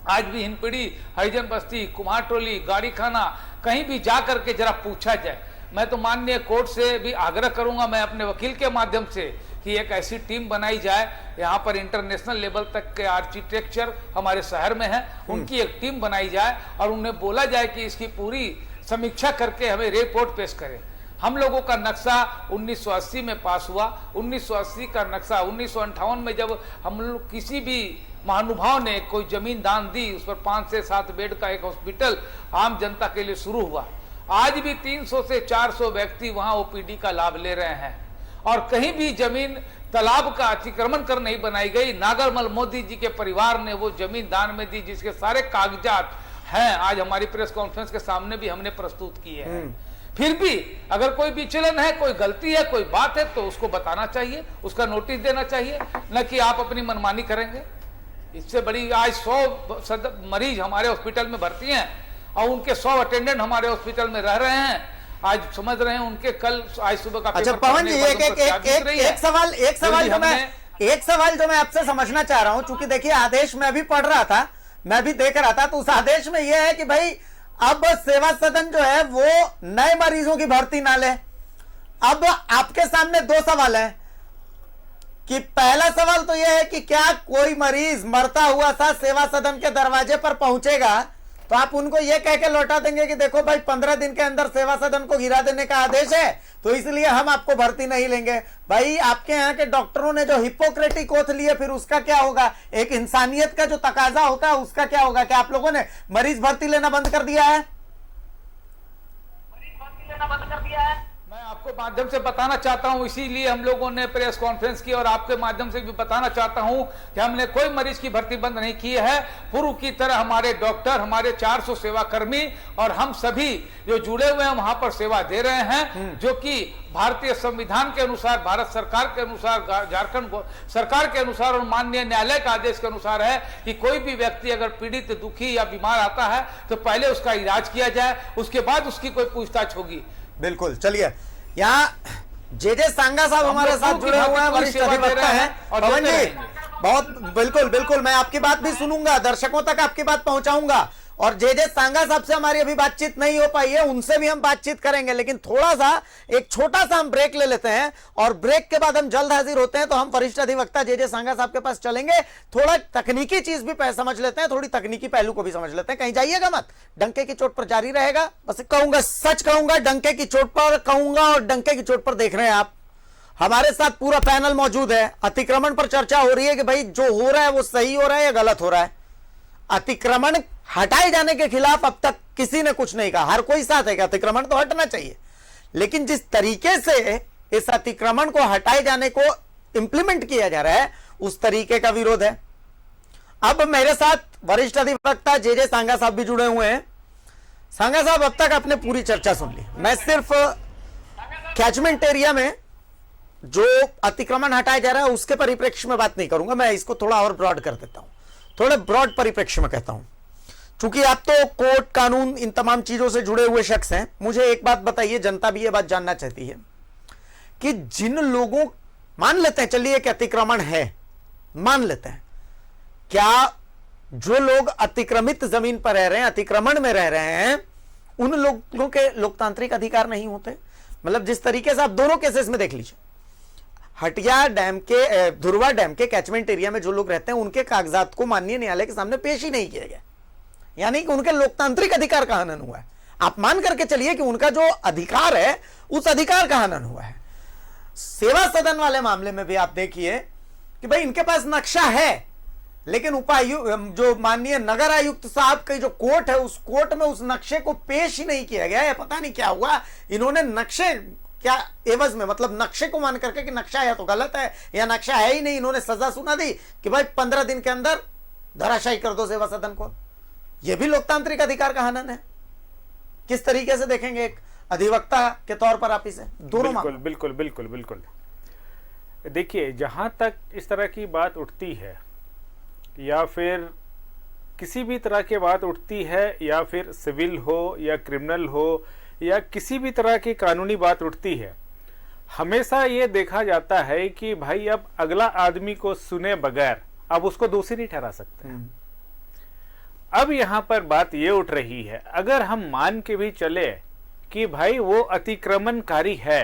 आज भी हिंदपीढ़ी, हरिजन बस्ती, कुम्हार टोली, गाड़ी खाना, कहीं भी जा करके जरा पूछा जाए। मैं तो माननीय कोर्ट से भी आग्रह करूंगा, मैं अपने वकील के माध्यम से, कि एक ऐसी टीम बनाई जाए, यहाँ पर इंटरनेशनल लेवल तक के आर्किटेक्चर हमारे शहर में है, उनकी एक टीम बनाई जाए और उन्हें बोला जाए कि इसकी पूरी समीक्षा करके हमें रिपोर्ट पेश करें। हम लोगों का नक्शा 1980 में पास हुआ, 1980 का नक्शा 1958 में जब हम लोग किसी भी महानुभाव ने कोई जमीन दान दी, उस पर 5 से 7 बेड का एक हॉस्पिटल आम जनता के लिए शुरू हुआ। आज भी 300 से 400 व्यक्ति वहां ओपीडी का लाभ ले रहे हैं और कहीं भी जमीन तालाब का अतिक्रमण कर नहीं बनाई गई। नागरमल मोदी जी के परिवार ने वो जमीन दान में दी, जिसके सारे कागजात हैं, आज हमारी प्रेस कॉन्फ्रेंस के सामने भी हमने प्रस्तुत किए हैं। फिर भी अगर कोई विचलन है, कोई गलती है, कोई बात है तो उसको बताना चाहिए, उसका नोटिस देना चाहिए, न कि आप अपनी मनमानी करेंगे। इससे बड़ी, आज 100 मरीज हमारे हॉस्पिटल में भर्ती हैं और उनके 100 अटेंडेंट हमारे हॉस्पिटल में रह रहे हैं, आज समझ रहे हैं उनके कल आज सुबह का। अच्छा पवन जी, एक सवाल जो मैं आपसे समझना चाह रहा हूं, चूंकि देखिए आदेश मैं भी पढ़ रहा था, मैं भी देख रहा था, तो उस आदेश में यह है कि भाई अब सेवा सदन जो है वो नए मरीजों की भर्ती ना ले। अब आपके सामने 2 सवाल हैं कि पहला सवाल तो यह है कि क्या कोई मरीज मरता हुआ सा सेवा सदन के दरवाजे पर पहुंचेगा तो आप उनको यह कह के लौटा देंगे कि देखो भाई 15 दिन के अंदर सेवा सदन को गिरा देने का आदेश है तो इसलिए हम आपको भर्ती नहीं लेंगे। भाई आपके यहाँ के डॉक्टरों ने जो हिपोक्रेटिक ओथ लिए, फिर उसका क्या होगा? एक इंसानियत का जो तकाजा होता है उसका क्या होगा? क्या आप लोगों ने मरीज भर्ती लेना बंद कर दिया है? मरीज भर्ती लेना बंद कर दिया है। मैं आपको माध्यम से बताना चाहता हूं, इसीलिए हम लोगों ने प्रेस कॉन्फ्रेंस की और आपके माध्यम से भी बताना चाहता हूं कि हमने कोई मरीज की भर्ती बंद नहीं की है। पूर्व की तरह हमारे डॉक्टर, हमारे 400 सेवाकर्मी और हम सभी जो जुड़े हुए हैं वहां पर सेवा दे रहे हैं, जो कि भारतीय संविधान के अनुसार, भारत सरकार के अनुसार, झारखंड सरकार के अनुसार और माननीय न्यायालय का आदेश के अनुसार है कि कोई भी व्यक्ति अगर पीड़ित, दुखी या बीमार आता है तो पहले उसका इलाज किया जाए, उसके बाद उसकी कोई पूछताछ होगी। बिल्कुल। चलिए, यहाँ जे सांगा साहब हमारे साथ जुड़े हुए हैं, वरिष्ठ अधिवक्ता हैं। पवन जी, बहुत बिल्कुल बिल्कुल, मैं आपकी बात भी सुनूंगा, दर्शकों तक आपकी बात पहुंचाऊंगा। और जे सांगा साहब से हमारी अभी बातचीत नहीं हो पाई है, उनसे भी हम बातचीत करेंगे, लेकिन थोड़ा सा एक छोटा सा हम ब्रेक ले लेते हैं और ब्रेक के बाद हम जल्द हाजिर होते हैं। तो हम वरिष्ठ अधिवक्ता जे सांगा साहब के पास चलेंगे, थोड़ा तकनीकी चीज भी समझ लेते हैं, थोड़ी तकनीकी पहलू को भी समझ लेते हैं। कहीं जाइएगा मत, डंके की चोट पर जारी रहेगा। बस कहूंगा, सच कहूंगा, डंके की चोट पर कहूंगा और डंके की चोट पर देख रहे हैं आप। हमारे साथ पूरा पैनल मौजूद है। अतिक्रमण पर चर्चा हो रही है कि भाई जो हो रहा है वो सही हो रहा है या गलत हो रहा है। अतिक्रमण हटाए जाने के खिलाफ अब तक किसी ने कुछ नहीं कहा, हर कोई साथ है कि अतिक्रमण तो हटना चाहिए, लेकिन जिस तरीके से इस अतिक्रमण को हटाए जाने को इंप्लीमेंट किया जा रहा है उस तरीके का विरोध है। अब मेरे साथ वरिष्ठ अधिवक्ता जे सांगा साहब भी जुड़े हुए हैं। सांगा साहब, अब तक आपने पूरी चर्चा सुन ली, मैं सिर्फ कैचमेंट एरिया में जो अतिक्रमण हटाया जा रहा है उसके परिप्रेक्ष्य में बात नहीं करूंगा, मैं इसको थोड़ा और ब्रॉड कर देता हूं, थोड़े ब्रॉड परिप्रेक्ष्य में कहता हूं। चूंकि आप तो कोर्ट, कानून, इन तमाम चीजों से जुड़े हुए शख्स हैं, मुझे एक बात बताइए, जनता भी ये बात जानना चाहती है कि जिन लोगों, मान लेते हैं चलिए कि अतिक्रमण है, मान लेते हैं, क्या जो लोग अतिक्रमित जमीन पर रह रहे हैं, अतिक्रमण में रह रहे हैं, उन लोगों के लोकतांत्रिक अधिकार नहीं होते? मतलब जिस तरीके से आप दोनों केसेस में देख लीजिए, हटिया डैम के, धुरवा डैम के कैचमेंट एरिया में जो लोग रहते हैं उनके कागजात को माननीय न्यायालय के सामने पेश ही नहीं किया गया, यानी कि उनके लोकतांत्रिक अधिकार का हनन हुआ है। आप मान करके चलिए कि उनका जो अधिकार है उस अधिकार का हनन हुआ है। सेवा सदन वाले मामले में भी आप देखिए कि भाई इनके पास नक्शा है, लेकिन उपायुक्त, जो माननीय नगर आयुक्त साहब की जो कोर्ट है, उस कोर्ट में उस नक्शे को पेश ही नहीं किया गया है। पता नहीं क्या हुआ, इन्होंने नक्शे क्या एवज में, मतलब नक्शे को मान करके कि नक्शा है तो गलत है या नक्शा है ही नहीं, इन्होंने सजा सुना दी कि भाई 15 दिन के अंदर धराशायी कर दो सेवा सदन को। यह भी लोकतांत्रिक अधिकार का हनन है। किस तरीके से देखेंगे एक अधिवक्ता के तौर पर आप इसे? दोनों बिल्कुल बिल्कुल बिल्कुल बिल्कुल। देखिए, जहां तक इस तरह की बात उठती है या फिर किसी भी तरह की बात उठती है, या फिर सिविल हो या क्रिमिनल हो या किसी भी तरह की कानूनी बात उठती है, हमेशा ये देखा जाता है कि भाई अब अगला आदमी को सुने बगैर अब उसको दोषी नहीं ठहरा सकते। अब यहां पर बात ये उठ रही है, अगर हम मान के भी चले कि भाई वो अतिक्रमणकारी है,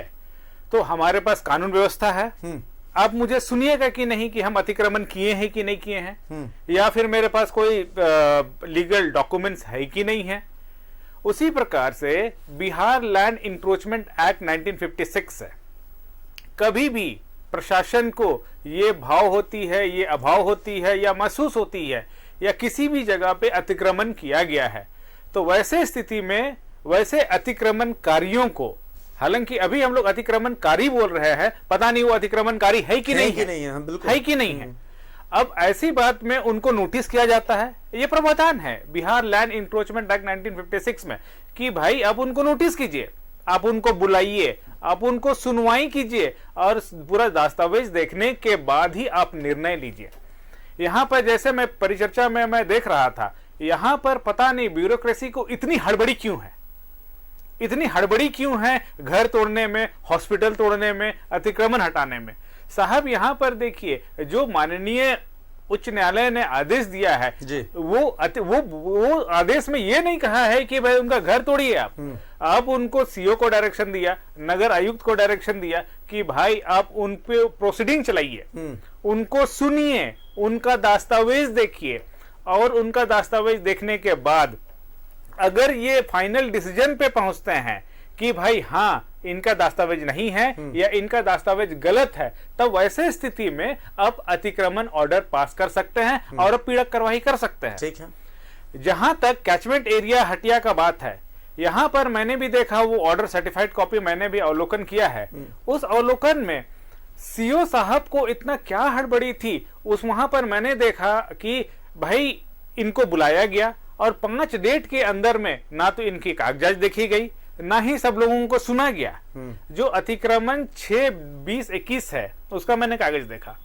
तो हमारे पास कानून व्यवस्था है। आप मुझे सुनिएगा कि नहीं कि हम अतिक्रमण किए हैं कि नहीं किए हैं, या फिर मेरे पास कोई लीगल डॉक्यूमेंट्स है कि नहीं है। उसी प्रकार से बिहार लैंड इंक्रोचमेंट एक्ट 1956 है। कभी भी प्रशासन को ये भाव होती है, ये अभाव होती है या महसूस होती है या किसी भी जगह पे अतिक्रमण किया गया है, तो वैसे स्थिति में वैसे अतिक्रमणकारियों को, हालांकि अभी हम लोग अतिक्रमणकारी बोल रहे हैं, पता नहीं वो अतिक्रमणकारी है कि नहीं है कि नहीं है। अब ऐसी बात में उनको नोटिस किया जाता है, ये प्रावधान है बिहार लैंड इंक्रोचमेंट एक्ट 1956 में कि भाई अब उनको नोटिस कीजिए, आप उनको बुलाइए, आप उनको सुनवाई कीजिए और पूरा दस्तावेज देखने के बाद ही आप निर्णय लीजिए। यहां पर जैसे मैं परिचर्चा में मैं देख रहा था, यहां पर पता नहीं ब्यूरोक्रेसी को इतनी हड़बड़ी क्यों है, इतनी हड़बड़ी क्यों है घर तोड़ने में, हॉस्पिटल तोड़ने में, अतिक्रमण हटाने में। साहब यहां पर देखिए, जो माननीय उच्च न्यायालय ने आदेश दिया है वो आदेश में ये नहीं कहा है कि भाई उनका घर तोड़िए आप उनको सीओ को डायरेक्शन दिया, नगर आयुक्त को डायरेक्शन दिया कि भाई आप उन पे प्रोसीडिंग चलाइए, उनको सुनिए, उनका दस्तावेज देखिए, और उनका दस्तावेज देखने के बाद अगर ये फाइनल डिसीजन पे पहुंचते हैं कि भाई हाँ इनका दस्तावेज नहीं है या इनका दस्तावेज गलत है, तब वैसे स्थिति में अब अतिक्रमण ऑर्डर पास कर सकते हैं और पीड़क कार्रवाई कर सकते हैं। ठीक है। जहां तक कैचमेंट एरिया हटिया का बात है, यहाँ पर मैंने भी देखा, वो ऑर्डर सर्टिफाइड कॉपी मैंने भी अवलोकन किया है। उस अवलोकन में सीओ साहब को इतना क्या हड़बड़ी थी, उस वहां पर मैंने देखा कि भाई इनको बुलाया गया और 5 डेट के अंदर में ना तो इनकी कागजात देखी गई, ना ही सब लोगों को सुना गया। जो अतिक्रमण 6/20/21 है उसका मैंने कागज देखा,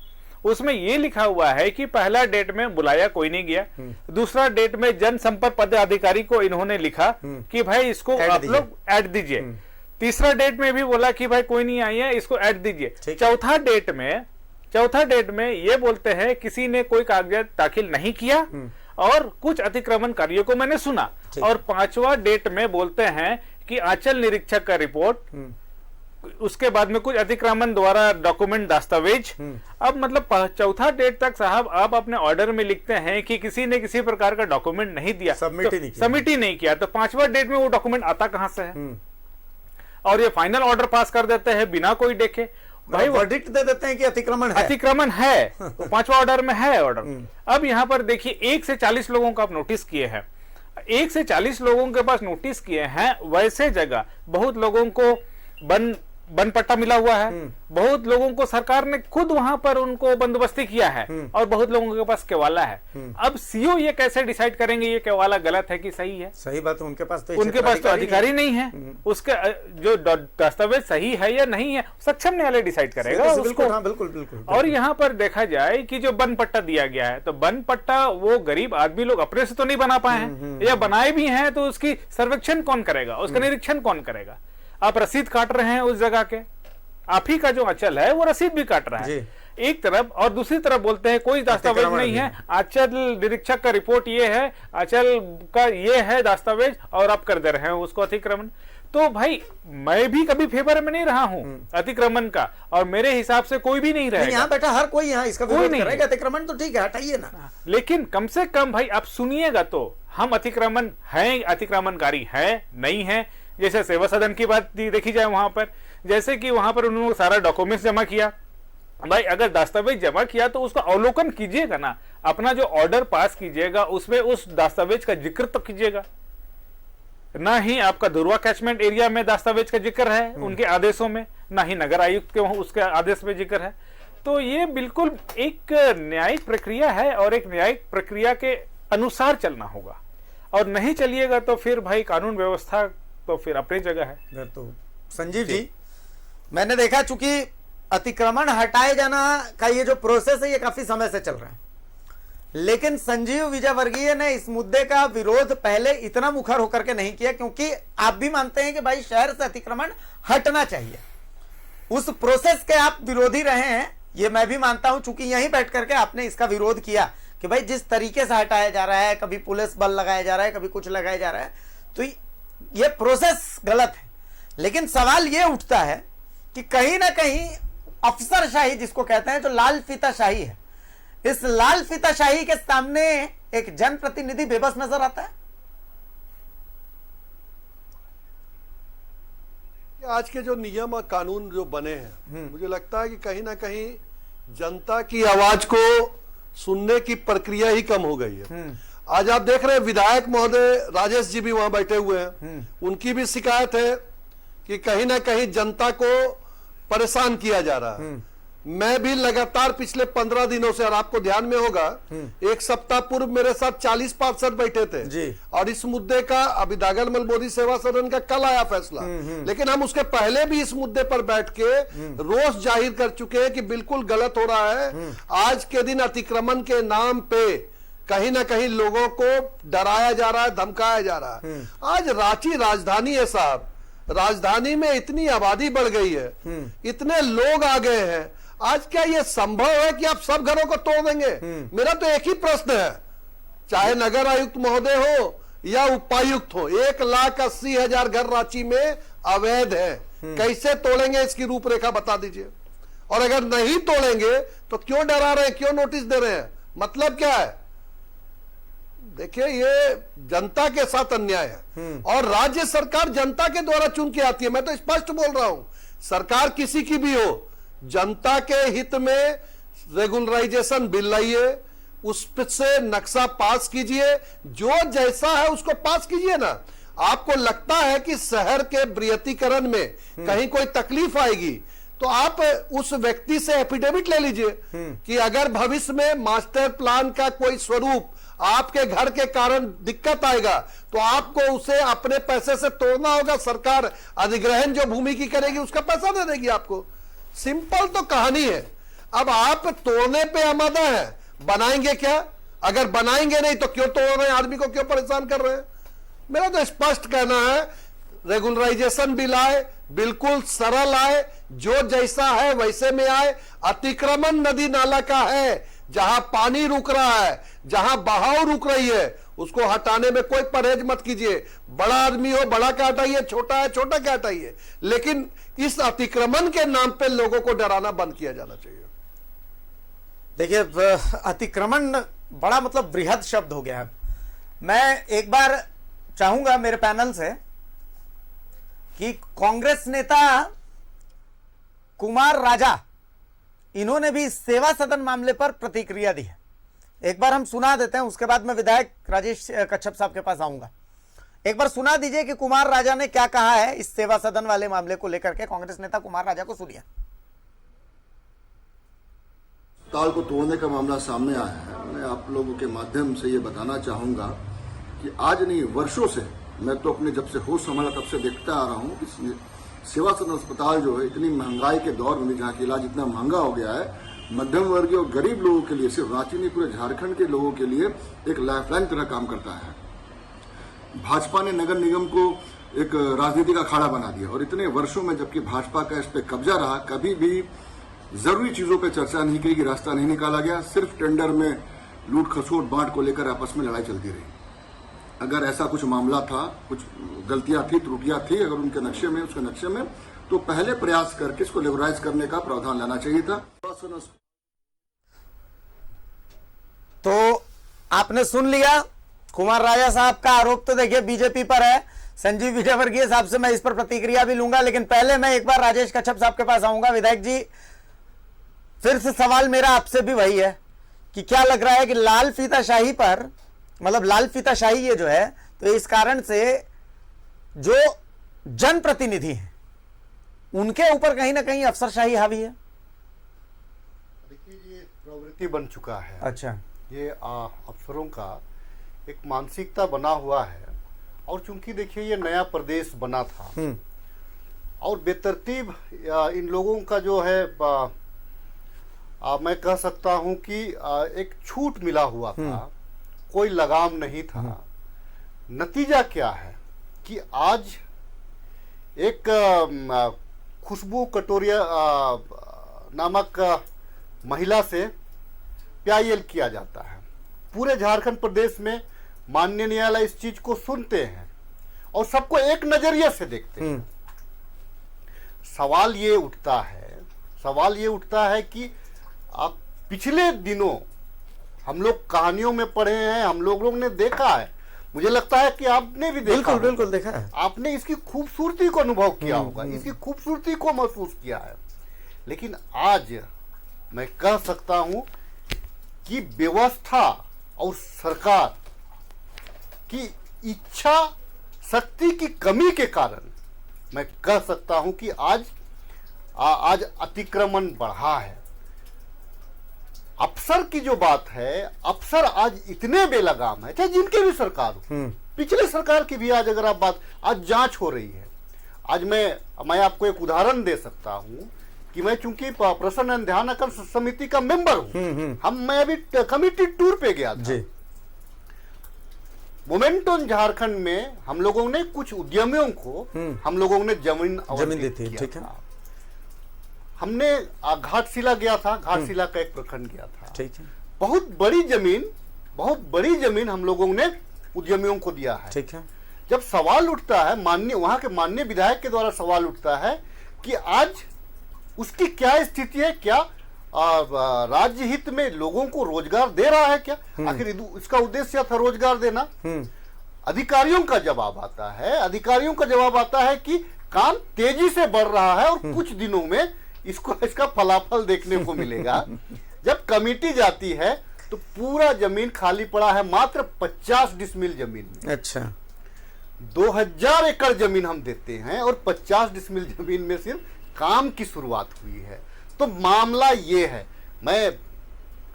उसमें ये लिखा हुआ है कि पहला डेट में बुलाया कोई नहीं गया, दूसरा डेट में जनसंपर्क पदाधिकारी को इन्होंने लिखा कि भाई इसको आप लोग ऐड दीजिए, तीसरा डेट में भी बोला कि भाई कोई नहीं आई है, इसको ऐड दीजिए। चौथा डेट में ये बोलते हैं किसी ने कोई कागजात दाखिल नहीं किया और कुछ अतिक्रमणकारियों को मैंने सुना, और 5वां डेट में बोलते हैं कि आंचल निरीक्षक का रिपोर्ट, उसके बाद में कुछ अतिक्रमण द्वारा डॉक्यूमेंट दस्तावेज। अब मतलब चौथा डेट तक साहब आप अपने ऑर्डर में लिखते हैं कि किसी ने किसी प्रकार का डॉक्यूमेंट नहीं दिया, सबमिट ही नहीं किया, तो 5वां डेट में वो डॉक्यूमेंट आता कहां से है? और ये फाइनल ऑर्डर पास कर देते हैं बिना कोई देखे, भाई वर्डिक्ट दे देते हैं कि अतिक्रमण है, तो 5वां ऑर्डर में है ऑर्डर। अब यहाँ पर देखिए 1 से 40 लोगों को आप नोटिस किए हैं, 1 से 40 लोगों के पास नोटिस किए हैं, वैसे जगह बहुत लोगों को वन पट्टा मिला हुआ है, बहुत लोगों को सरकार ने खुद वहां पर उनको बंदोबस्ती किया है, और बहुत लोगों के पास केवाला है। अब सीओ ये कैसे डिसाइड करेंगे ये केवाला गलत है कि सही है? सही बात है, उनके पास तो अधिकारी नहीं है, उसके जो दस्तावेज सही है या नहीं है सक्षम न्यायालय डिसाइड करेगा उसको। बिल्कुल। और यहाँ पर देखा जाए कि जो वन पट्टा दिया गया है, तो वन पट्टा वो गरीब आदमी लोग अपने से तो नहीं बना पाए हैं, या बनाए भी हैं तो उसकी सर्वेक्षण कौन करेगा, उसका निरीक्षण कौन करेगा? आप रसीद काट रहे हैं उस जगह के, आप ही का जो अचल है वो रसीद भी काट रहा है एक तरफ, और दूसरी तरफ बोलते हैं कोई दस्तावेज नहीं है, अचल निरीक्षक का रिपोर्ट ये है, अचल का ये है दस्तावेज, और आप कर दे रहे हैं उसको अतिक्रमण। तो भाई मैं भी कभी फेवर में नहीं रहा हूं अतिक्रमण का, और मेरे हिसाब से कोई भी नहीं रहेगा यहाँ बैठा, हर कोई यहाँ इसका विरोध करेगा, अतिक्रमण तो ठीक है हटाइए ना, लेकिन कम से कम भाई आप सुनिएगा तो हम अतिक्रमण है, अतिक्रमणकारी है नहीं है। जैसे सेवा सदन की बात देखी जाए, वहां पर जैसे कि वहां पर उन्होंने सारा डॉक्यूमेंट्स जमा किया, भाई अगर दस्तावेज जमा किया तो उसका अवलोकन कीजिएगा ना, अपना जो ऑर्डर पास कीजिएगा उसमें उस दस्तावेज का जिक्र तो कीजिएगा ना ही आपका धुरवा कैचमेंट एरिया में दस्तावेज का जिक्र है उनके आदेशों में, ना ही नगर आयुक्त के उसके आदेश में जिक्र है। तो ये बिल्कुल एक न्यायिक प्रक्रिया है, और एक न्यायिक प्रक्रिया के अनुसार चलना होगा, और नहीं चलिएगा तो फिर भाई कानून व्यवस्था तो फिर अपनी जगह है। तो संजीव जी, मैंने देखा चूंकि अतिक्रमण हटाए जाना का ये जो प्रोसेस है ये काफी समय से चल रहा है, लेकिन संजीव विजयवर्गीय ने इस मुद्दे का विरोध पहले इतना मुखर होकर के नहीं किया, क्योंकि आप भी मानते हैं कि भाई शहर से अतिक्रमण हटना चाहिए, उस प्रोसेस के आप विरोधी रहे हैं, ये मैं भी मानता हूं, चूंकि यहीं बैठ करके आपने इसका विरोध किया कि भाई जिस तरीके से हटाया जा रहा है, कभी पुलिस बल लगाया जा रहा है, कभी कुछ लगाया जा रहा है, तो ये प्रोसेस गलत है। लेकिन सवाल ये उठता है कि कहीं ना कहीं अफसरशाही जिसको कहते हैं, जो लाल फीताशाही है, इस लाल फीताशाही के सामने एक जनप्रतिनिधि बेबस नजर आता है। आज के जो नियम और कानून जो बने हैं, मुझे लगता है कि कहीं ना कहीं जनता की आवाज को सुनने की प्रक्रिया ही कम हो गई है। आज आप देख रहे हैं विधायक महोदय राजेश जी भी वहां बैठे हुए हैं, उनकी भी शिकायत है कि कहीं ना कहीं जनता को परेशान किया जा रहा है। मैं भी लगातार पिछले 15 दिनों से, और आपको ध्यान में होगा, एक सप्ताह पूर्व मेरे साथ 40 पार्षद बैठे थे जी। और इस मुद्दे का अभी नागरमल मोदी सेवा सदन का कल आया फैसला, लेकिन हम उसके पहले भी इस मुद्दे पर बैठ के रोष जाहिर कर चुके हैं कि बिल्कुल गलत हो रहा है। आज के दिन अतिक्रमण के नाम पे कहीं ना कहीं लोगों को डराया जा रहा है, धमकाया जा रहा है। आज रांची राजधानी है साहब, राजधानी में इतनी आबादी बढ़ गई है, इतने लोग आ गए हैं, आज क्या यह संभव है कि आप सब घरों को तोड़ देंगे? मेरा तो एक ही प्रश्न है, चाहे नगर आयुक्त महोदय हो या उपायुक्त हो, 1,80,000 घर रांची में अवैध है, कैसे तोड़ेंगे? इसकी रूपरेखा बता दीजिए। और अगर नहीं तोड़ेंगे तो क्यों डरा रहे हैं, क्यों नोटिस दे रहे हैं, मतलब क्या है? देखिए, ये जनता के साथ अन्याय है, और राज्य सरकार जनता के द्वारा चुन के आती है। मैं तो स्पष्ट बोल रहा हूं, सरकार किसी की भी हो, जनता के हित में रेगुलराइजेशन बिल लाइए, उससे नक्शा पास कीजिए, जो जैसा है उसको पास कीजिए ना। आपको लगता है कि शहर के बृहतीकरण में कहीं कोई तकलीफ आएगी, तो आप उस व्यक्ति से एफिडेविट ले लीजिए कि अगर भविष्य में मास्टर प्लान का कोई स्वरूप आपके घर के कारण दिक्कत आएगा तो आपको उसे अपने पैसे से तोड़ना होगा। सरकार अधिग्रहण जो भूमि की करेगी उसका पैसा दे देगी आपको। सिंपल तो कहानी है। अब आप तोड़ने पे आमादा है, बनाएंगे क्या? अगर बनाएंगे नहीं तो क्यों तोड़ रहे हैं? आदमी को क्यों परेशान कर रहे हैं? मेरा तो स्पष्ट कहना है, रेगुलराइजेशन बिल आए, बिल्कुल सरल आए, जो जैसा है वैसे में आए। अतिक्रमण नदी नाला का है, जहां पानी रुक रहा है, जहां बहाव रुक रही है, उसको हटाने में कोई परहेज मत कीजिए। बड़ा आदमी हो बड़ा का हटाइए, छोटा है छोटा का हटाइए, लेकिन इस अतिक्रमण के नाम पे लोगों को डराना बंद किया जाना चाहिए। देखिए, अतिक्रमण बड़ा मतलब बृहद शब्द हो गया है। मैं एक बार चाहूंगा मेरे पैनल से कि कांग्रेस नेता कुमार राजा, इन्होंने भी सेवा सदन मामले पर प्रतिक्रिया दी है। एक बार हम सुना देते हैं, उसके बाद मैं विधायक राजेश कच्छप साहब के पास आऊंगा। एक बार सुना दीजिए कि कुमार राजा ने क्या कहा है इस सेवा सदन वाले मामले को लेकर के। कांग्रेस नेता कुमार राजा को सुनिए। अस्पताल को तोड़ने का मामला सामने आया है। मैं आप लोगों के माध्यम से ये बताना चाहूंगा कि आज नहीं, वर्षों से, मैं तो अपने जब से होश संभाला तब से देखता आ रहा हूं कि सेवा सदन अस्पताल जो है, इतनी महंगाई के दौर में जहाँ का इलाज इतना महंगा हो गया है, मध्यम वर्गीय और गरीब लोगों के लिए, सिर्फ रांची नहीं पूरे झारखंड के लोगों के लिए एक लाइफलाइन तरह काम करता है। भाजपा ने नगर निगम को एक राजनीति का अखाड़ा बना दिया और इतने वर्षों में जबकि भाजपा का इस पे कब्जा रहा, कभी भी जरूरी चीजों पे चर्चा नहीं की, रास्ता नहीं निकाला गया। सिर्फ टेंडर में लूट खसोट बांट को लेकर आपस में लड़ाई चलती रही। अगर ऐसा कुछ मामला था, कुछ गलतियां थी, त्रुटियां थी अगर उनके नक्शे में, उसके नक्शे में, तो पहले प्रयास करके इसको लेवराइज करने का प्रावधान लाना चाहिए था। तो आपने सुन लिया कुमार राजा साहब का आरोप। तो देखिए बीजेपी पर है, संजीव विजयवर्गीय साहब से मैं इस पर प्रतिक्रिया भी लूंगा, लेकिन पहले मैं एक बार राजेश कच्छप साहब के पास आऊंगा। विधायक जी, फिर से सवाल मेरा आपसे भी वही है कि क्या लग रहा है कि लाल फीताशाही पर, मतलब लाल फीताशाही ये जो है, तो इस कारण से जो जनप्रतिनिधि हैं उनके ऊपर कहीं ना कहीं अफसरशाही हावी है। देखिए, ये प्रवृत्ति बन चुका है। अच्छा, ये अफसरों का एक मानसिकता बना हुआ है। और चूंकि देखिए ये नया प्रदेश बना था और बेतरतीब इन लोगों का जो है मैं कह सकता हूं कि एक छूट मिला हुआ था, कोई लगाम नहीं था। नतीजा क्या है कि आज एक खुशबू कटोरिया नामक महिला से प्यायल किया जाता है। पूरे झारखंड प्रदेश में माननीय न्यायालय इस चीज को सुनते हैं और सबको एक नजरिए से देखते हैं। सवाल ये उठता है कि आप पिछले दिनों हम लोग कहानियों में पढ़े हैं, हम लोगों ने देखा है, मुझे लगता है कि आपने भी देखा, बिल्कुल देखा है। आपने इसकी खूबसूरती को अनुभव किया होगा, इसकी खूबसूरती को महसूस किया है। लेकिन आज मैं कह सकता हूं कि व्यवस्था और सरकार की इच्छा शक्ति की कमी के कारण मैं कह सकता हूं कि आज अतिक्रमण बढ़ा है। अफसर की जो बात है, अफसर आज इतने बेलगाम है, चाहे जिनके भी सरकार हो, पिछले सरकार की भी आज अगर आप बात, आज जांच हो रही है। आज मैं आपको एक उदाहरण दे सकता हूं कि मैं चूंकि प्रसन्न ध्यान आकर्षण समिति का मेंबर हूं, मैं अभी कमिटी टूर पे गया था। मोमेंटम झारखंड में हम लोगों ने कुछ उद्यमियों को हम लोगों ने जमीन दी थी, ठीक है। हमने घाटशिला गया था, घाटशिला का एक प्रखंड गया था, ठीक है। बहुत बड़ी जमीन हम लोगों ने उद्यमियों को दिया है, ठीक है। जब सवाल उठता है वहां के माननीय विधायक के द्वारा सवाल उठता है कि आज उसकी क्या स्थिति है, क्या राज्य हित में लोगों को रोजगार दे रहा है क्या? आखिर इसका उद्देश्य था रोजगार देना। अधिकारियों का जवाब आता है कि काम तेजी से बढ़ रहा है और कुछ दिनों में इसका फलाफल देखने को मिलेगा। जब कमेटी जाती है तो पूरा जमीन खाली पड़ा है, मात्र 50 डिसमिल जमीन में। अच्छा, 2000 एकड़ जमीन हम देते हैं और 50 डिसमिल जमीन में सिर्फ काम की शुरुआत हुई है। तो मामला ये है, मैं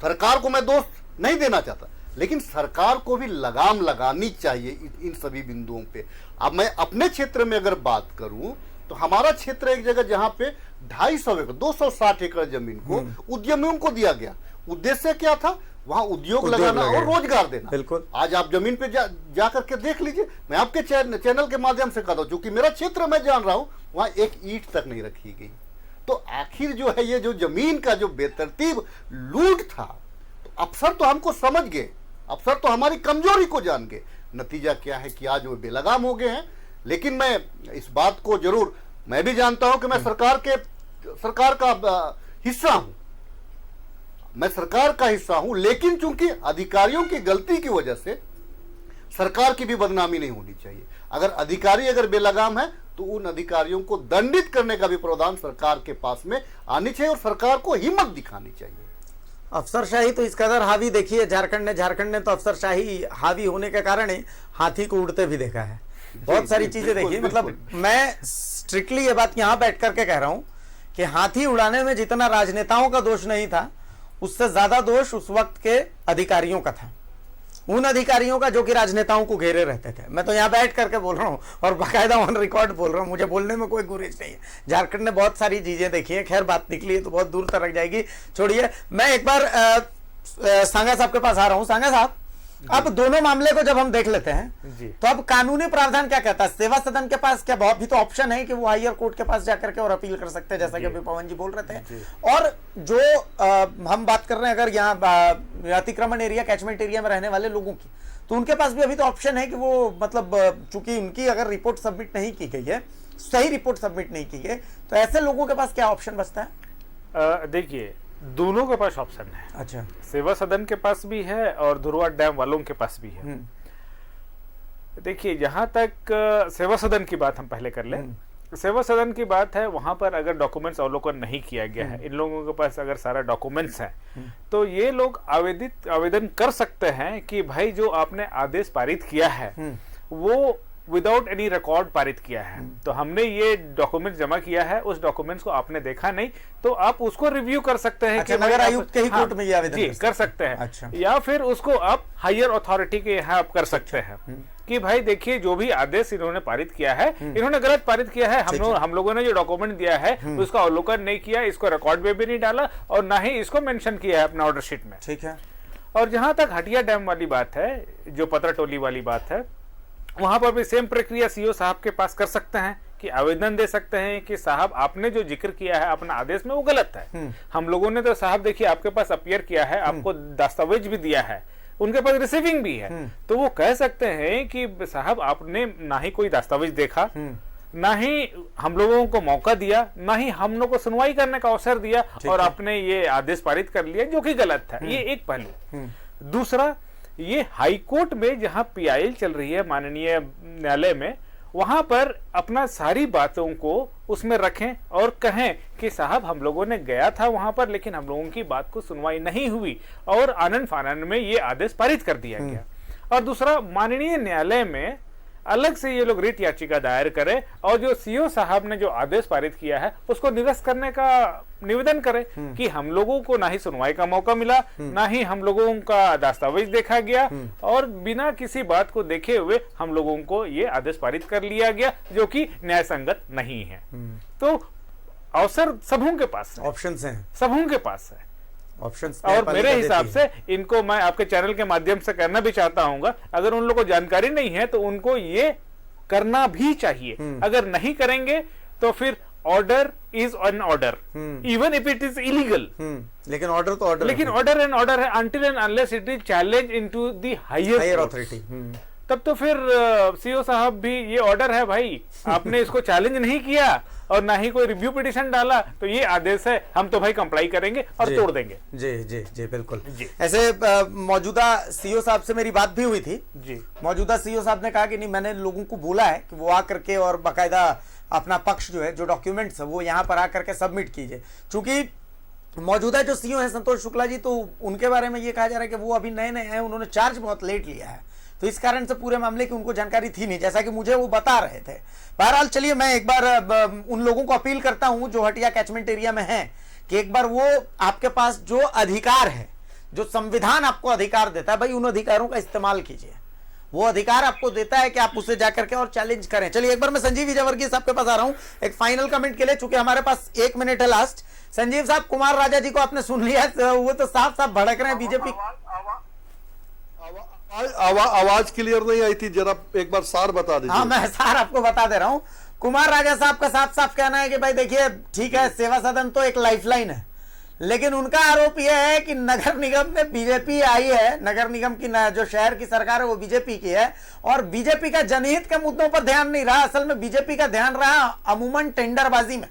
सरकार को मैं दोष नहीं देना चाहता, लेकिन सरकार को भी लगाम लगानी चाहिए इन सभी बिंदुओं पे। अब मैं अपने क्षेत्र में अगर बात करूं तो हमारा क्षेत्र एक जगह जहां पे 250 एकड़ 260 एकड़ जमीन को उद्यमियों को दिया गया। उद्देश्य क्या था? वहां उद्योग लगाना और रोजगार देना। बिल्कुल। आज आप जमीन पे जा करके देख लीजिए। मैं आपके चैनल के माध्यम से कहता हूं, क्योंकि मेरा क्षेत्र मैं जान रहा हूं, वहां एक ईंट तक नहीं रखी गई। तो आखिर जो है ये जो जमीन का जो बेतरतीब लूट था, तो अफसर तो हमको समझ गए, अफसर तो हमारी कमजोरी को जान गए। नतीजा क्या है कि आज वो बेलगाम हो गए हैं। लेकिन मैं इस बात को जरूर, मैं भी जानता हूं कि मैं सरकार का हिस्सा हूं, मैं सरकार का हिस्सा हूं, लेकिन चूंकि अधिकारियों की गलती की वजह से सरकार की भी बदनामी नहीं होनी चाहिए। अगर अधिकारी अगर बेलगाम है तो उन अधिकारियों को दंडित करने का भी प्रावधान सरकार के पास में आनी चाहिए और सरकार को हिम्मत दिखानी चाहिए। अफसरशाही तो इस कदर हावी देखी है झारखंड ने तो अफसरशाही हावी होने के कारण ही हाथी को उड़ते भी देखा है, बहुत सारी चीजें देखी। मतलब मैं स्ट्रिक्टली ये बात यहां बैठ करके कह रहा हूं कि हाथी उड़ाने में जितना राजनेताओं का दोष नहीं था, उससे ज्यादा दोष उस वक्त के अधिकारियों का था, उन अधिकारियों का जो कि राजनेताओं को घेरे रहते थे। मैं तो यहां बैठ करके बोल रहा हूं और बाकायदा ऑन रिकॉर्ड बोल रहा हूं, मुझे बोलने में कोई गुरेज नहीं है। झारखंड ने बहुत सारी चीजें देखी है, खैर बात निकली है तो बहुत दूर तक जाएगी, छोड़िए। मैं एक बार सांगा साहब के पास आ रहा हूं। सांगा साहब, अब दोनों मामले को जब हम देख लेते हैं तो अब कानूनी प्रावधान क्या कहता है? सेवा सदन के पास क्या बहुत भी तो ऑप्शन है कि वो हायर कोर्ट के पास जाकर के और अपील कर सकते हैं, जैसा कि अभी पवन जी बोल रहे थे। और जो हम बात कर रहे हैं अगर यहाँ अतिक्रमण एरिया, कैचमेंट एरिया में रहने वाले लोगों की, तो उनके पास भी अभी तो ऑप्शन है कि वो मतलब चूंकि उनकी अगर रिपोर्ट सबमिट नहीं की गई है, सही रिपोर्ट सबमिट नहीं की गई, तो ऐसे लोगों के पास क्या ऑप्शन बचता है? देखिए, दोनों के पास ऑप्शन है। अच्छा, सेवा सदन के पास भी है और धुरवा डैम वालों के पास भी है। देखिए, जहां तक सेवा सदन की बात हम पहले कर लें, सेवा सदन की बात है, वहां पर अगर डॉक्यूमेंट्स अवलोकन नहीं किया गया है, इन लोगों के पास अगर सारा डॉक्यूमेंट्स है, तो ये लोग आवेदन कर सकते हैं कि भाई जो आपने आदेश पारित किया है वो विदाउट एनी रिकॉर्ड पारित किया है, तो हमने ये डॉक्यूमेंट जमा किया है, उस डॉक्यूमेंट्स को आपने देखा नहीं, तो आप उसको रिव्यू कर सकते हैं। अच्छा, नगर आयुक्त के ही कोर्ट में ये आवेदन कर सकते हैं। अच्छा। या फिर उसको आप हायर अथॉरिटी के यहाँ आप कर सकते हैं कि भाई देखिए जो भी आदेश इन्होंने पारित किया है, इन्होंने गलत पारित किया है, हम लोगों ने जो डॉक्यूमेंट दिया है उसका अवलोकन नहीं किया, इसको रिकॉर्ड में भी नहीं डाला और ना ही इसको मेंशन किया है अपना ऑर्डर शीट में। ठीक है। और जहां तक हटिया डैम वाली बात है, जो पतराटोली वाली बात है, वहां पर भी सेम प्रक्रिया सीओ साहब के पास कर सकते हैं कि आवेदन दे सकते हैं कि साहब आपने जो जिक्र किया है अपना आदेश में वो गलत है। हम लोगों ने तो साहब देखिए आपके पास अपीयर किया है, आपको दस्तावेज भी दिया है, उनके पास रिसीविंग भी है, तो वो कह सकते हैं कि साहब आपने ना ही कोई दस्तावेज देखा, ना ही हम लोगों को मौका दिया, ना ही हम लोगों को सुनवाई करने का अवसर दिया और आपने ये आदेश पारित कर लिया जो कि गलत था। ये एक पहलू। दूसरा, ये हाई कोर्ट में जहां पीआईएल चल रही है माननीय न्यायालय में, वहां पर अपना सारी बातों को उसमें रखें और कहें कि साहब हम लोगों ने गया था वहां पर, लेकिन हम लोगों की बात को सुनवाई नहीं हुई और आनंद फानंद में ये आदेश पारित कर दिया गया। और दूसरा, माननीय न्यायालय में अलग से ये लोग रिट याचिका दायर करें और जो सीओ साहब ने जो आदेश पारित किया है उसको निरस्त करने का निवेदन करें कि हम लोगों को ना ही सुनवाई का मौका मिला, ना ही हम लोगों का दस्तावेज देखा गया और बिना किसी बात को देखे हुए हम लोगों को ये आदेश पारित कर लिया गया जो कि न्याय संगत नहीं है। तो अवसर सबों के पास है, ऑप्शंस हैं, सबों के पास है ऑप्शंस। और मेरे हिसाब से इनको मैं आपके चैनल के माध्यम से कहना भी चाहता हूं, अगर उन लोगों को जानकारी नहीं है तो उनको ये करना भी चाहिए। अगर नहीं करेंगे तो फिर order is an order even if it is illegal. लेकिन ऑर्डर तो ऑर्डर, लेकिन ऑर्डर एंड ऑर्डर है until and unless it is challenge into the higher authority. तब तो फिर सीओ साहब भी ये ऑर्डर है भाई, आपने इसको चैलेंज नहीं किया और ना ही कोई रिव्यू पिटीशन डाला, तो ये आदेश है, हम तो भाई कंप्लाई करेंगे और तोड़ देंगे। जी जी जी बिल्कुल जी। ऐसे मौजूदा सीओ साहब से मेरी बात भी हुई थी जी। मौजूदा सीओ साहब ने कहा कि नहीं, मैंने लोगों को बोला है कि वो आकर के और बाकायदा अपना पक्ष जो है, जो डॉक्यूमेंट्स है वो यहाँ पर आकर के सबमिट कीजिए। चूंकि मौजूदा जो सीओ है संतोष शुक्ला जी, तो उनके बारे में ये कहा जा रहा है कि वो अभी नए नए हैं, उन्होंने चार्ज बहुत लेट लिया है, तो इस कारण से पूरे मामले की उनको जानकारी थी नहीं, जैसा कि मुझे वो बता रहे थे। बहरहाल चलिए मैं एक बार उन लोगों को अपील करता हूं जो हटिया कैचमेंट एरिया में हैं कि एक बार वो आपके पास जो अधिकार है, जो संविधान आपको अधिकार देता है, भाई उन अधिकारों का इस्तेमाल कीजिए। वो अधिकार आपको देता है कि आप उससे जाकर के और चैलेंज करें। चलिए एक बार मैं संजीव विजयवर्गीय साहब के पास आ रहा हूं एक फाइनल कमेंट के लिए, चूंकि हमारे पास 1 मिनट है लास्ट। संजीव साहब, कुमार राजा जी को आपने सुन लिया, वो तो साफ साफ भड़क रहे हैं बीजेपी। आवाज क्लियर नहीं आई थी, जरा एक बार सार बता दीजिए। हाँ, मैं सार आपको बता दे रहा हूं। कुमार राजा साहब का साफ साफ कहना है कि भाई देखिए ठीक है, सेवा सदन तो एक लाइफलाइन है, लेकिन उनका आरोप यह है कि नगर निगम में बीजेपी आई है, नगर निगम की जो शहर की सरकार है वो बीजेपी की है, और बीजेपी का जनहित के मुद्दों पर ध्यान नहीं रहा। असल में बीजेपी का ध्यान रहा अमूमन टेंडरबाजी में,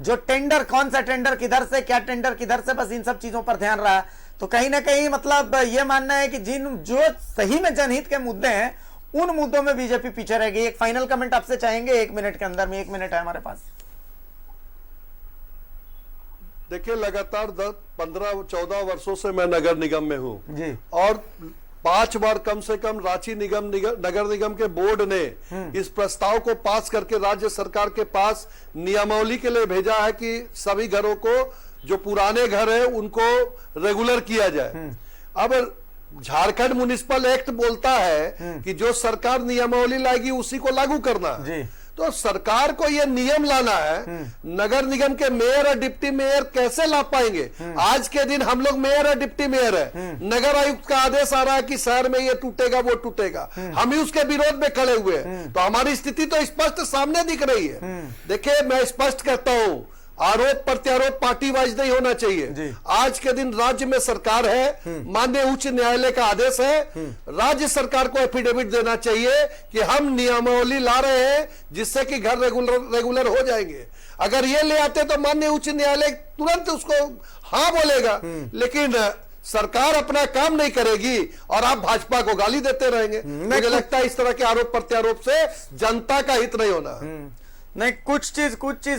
जो टेंडर, कौन सा टेंडर किधर से, क्या टेंडर किधर से, बस इन सब चीजों पर ध्यान रहा। तो कहीं ना कहीं मतलब ये मानना है कि जो सही में जनहित के मुद्दे हैं उन मुद्दों में बीजेपी पीछे रह गई। एक फाइनल कमेंट आपसे चाहेंगे 1 मिनट के अंदर में, 1 मिनट है हमारे पास। देखिए लगातार 15-14 वर्षों से मैं नगर निगम में हूँ जी, और 5 बार कम से कम रांची नगर निगम के बोर्ड ने इस प्रस्ताव को पास करके राज्य सरकार के पास नियमावली के लिए भेजा है कि सभी घरों को, जो पुराने घर है उनको रेगुलर किया जाए। अब झारखंड म्युनिसिपल एक्ट बोलता है कि जो सरकार नियमावली लाएगी उसी को लागू करना है। तो सरकार को यह नियम लाना है, नगर निगम के मेयर और डिप्टी मेयर कैसे ला पाएंगे? आज के दिन हम लोग मेयर और डिप्टी मेयर है, नगर आयुक्त का आदेश आ रहा है कि शहर में ये टूटेगा वो टूटेगा, हम ही उसके विरोध में खड़े हुए हैं। तो हमारी स्थिति तो स्पष्ट सामने दिख रही है। देखिए मैं स्पष्ट करता हूं, आरोप प्रत्यारोप पार्टी वाइज नहीं होना चाहिए। आज के दिन राज्य में सरकार है, माननीय उच्च न्यायालय का आदेश है, राज्य सरकार को एफिडेविट देना चाहिए कि हम नियमावली ला रहे हैं जिससे कि घर रेगुलर हो जाएंगे। अगर ये ले आते तो माननीय उच्च न्यायालय तुरंत उसको हाँ बोलेगा, लेकिन सरकार अपना काम नहीं करेगी और आप भाजपा को गाली देते रहेंगे। मुझे लगता है इस तरह के आरोप प्रत्यारोप से जनता का हित नहीं होना। नहीं, कुछ चीज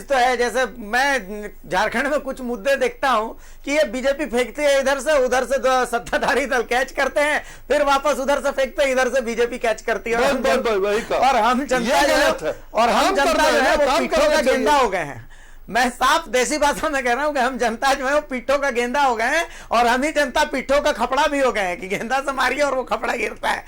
तो है। जैसे मैं झारखंड में कुछ मुद्दे देखता हूं कि ये बीजेपी फेंकती है इधर से उधर से, तो सत्ताधारी दल कैच करते हैं, फिर वापस उधर से फेंकते हैं, इधर से बीजेपी कैच करती है, और हम जनता जो है वो पीठों का गेंदा हो गए हैं। मैं साफ देसी भाषा में कह रहा हूं कि हम जनता जो है वो पीठों का गेंदा हो गए हैं, और हम ही जनता पीठों का खपड़ा भी हो गए हैं कि गेंदा से मारिए और वो खपड़ा गिरता है।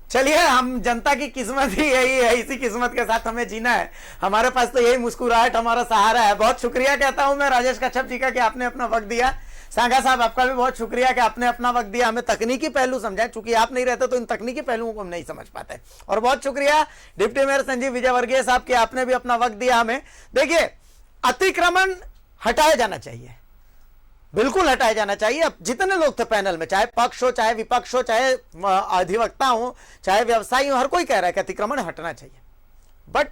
चलिए हम जनता की किस्मत ही यही है, इसी किस्मत के साथ हमें जीना है। हमारे पास तो यही मुस्कुराहट हमारा सहारा है। बहुत शुक्रिया कहता हूं मैं राजेश कच्छप जी का कि आपने अपना वक्त दिया। सांगा साहब आपका भी बहुत शुक्रिया कि आपने अपना वक्त दिया, हमें तकनीकी पहलू समझाए, चूंकि आप नहीं रहते तो इन तकनीकी पहलुओं को हम नहीं समझ पाते। और बहुत शुक्रिया डिप्टी मेयर संजीव विजयवर्गीय साहब कि आपने भी अपना वक्त दिया हमें। देखिए अतिक्रमण हटाया जाना चाहिए, बिल्कुल हटाया जाना चाहिए। अब जितने लोग थे पैनल में, चाहे पक्ष हो चाहे विपक्ष हो, चाहे अधिवक्ता हो चाहे व्यवसायी हो, हर कोई कह रहा है कि अतिक्रमण हटना चाहिए। बट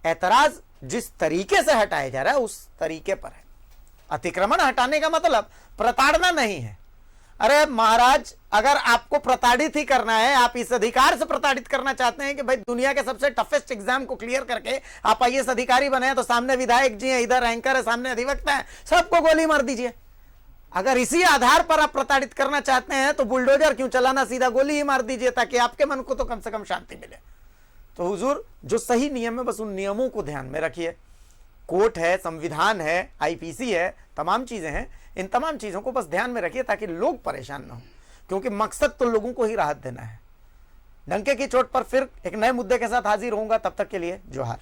ऐतराज जिस तरीके से हटाया जा रहा है उस तरीके पर है। अतिक्रमण हटाने का मतलब प्रताड़ना नहीं है। अरे महाराज, अगर आपको प्रताड़ित ही करना है, आप इस अधिकार से प्रताड़ित करना चाहते हैं कि भाई दुनिया के सबसे टफेस्ट एग्जाम को क्लियर करके आप IAS अधिकारी बने, तो सामने विधायक जी हैं, इधर एंकर है, सामने अधिवक्ता है, सबको गोली मार दीजिए। अगर इसी आधार पर आप प्रताड़ित करना चाहते हैं तो बुलडोजर क्यों चलाना, सीधा गोली ही मार दीजिए ताकि आपके मन को तो कम से कम शांति मिले। तो हुजूर जो सही नियम है बस उन नियमों को ध्यान में रखिए। कोर्ट है, संविधान है, IPC है, तमाम चीजें हैं, इन तमाम चीजों को बस ध्यान में रखिए ताकि लोग परेशान ना हो, क्योंकि मकसद तो लोगों को ही राहत देना है। डंके की चोट पर फिर एक नए मुद्दे के साथ हाजिर होऊंगा, तब तक के लिए जोहार।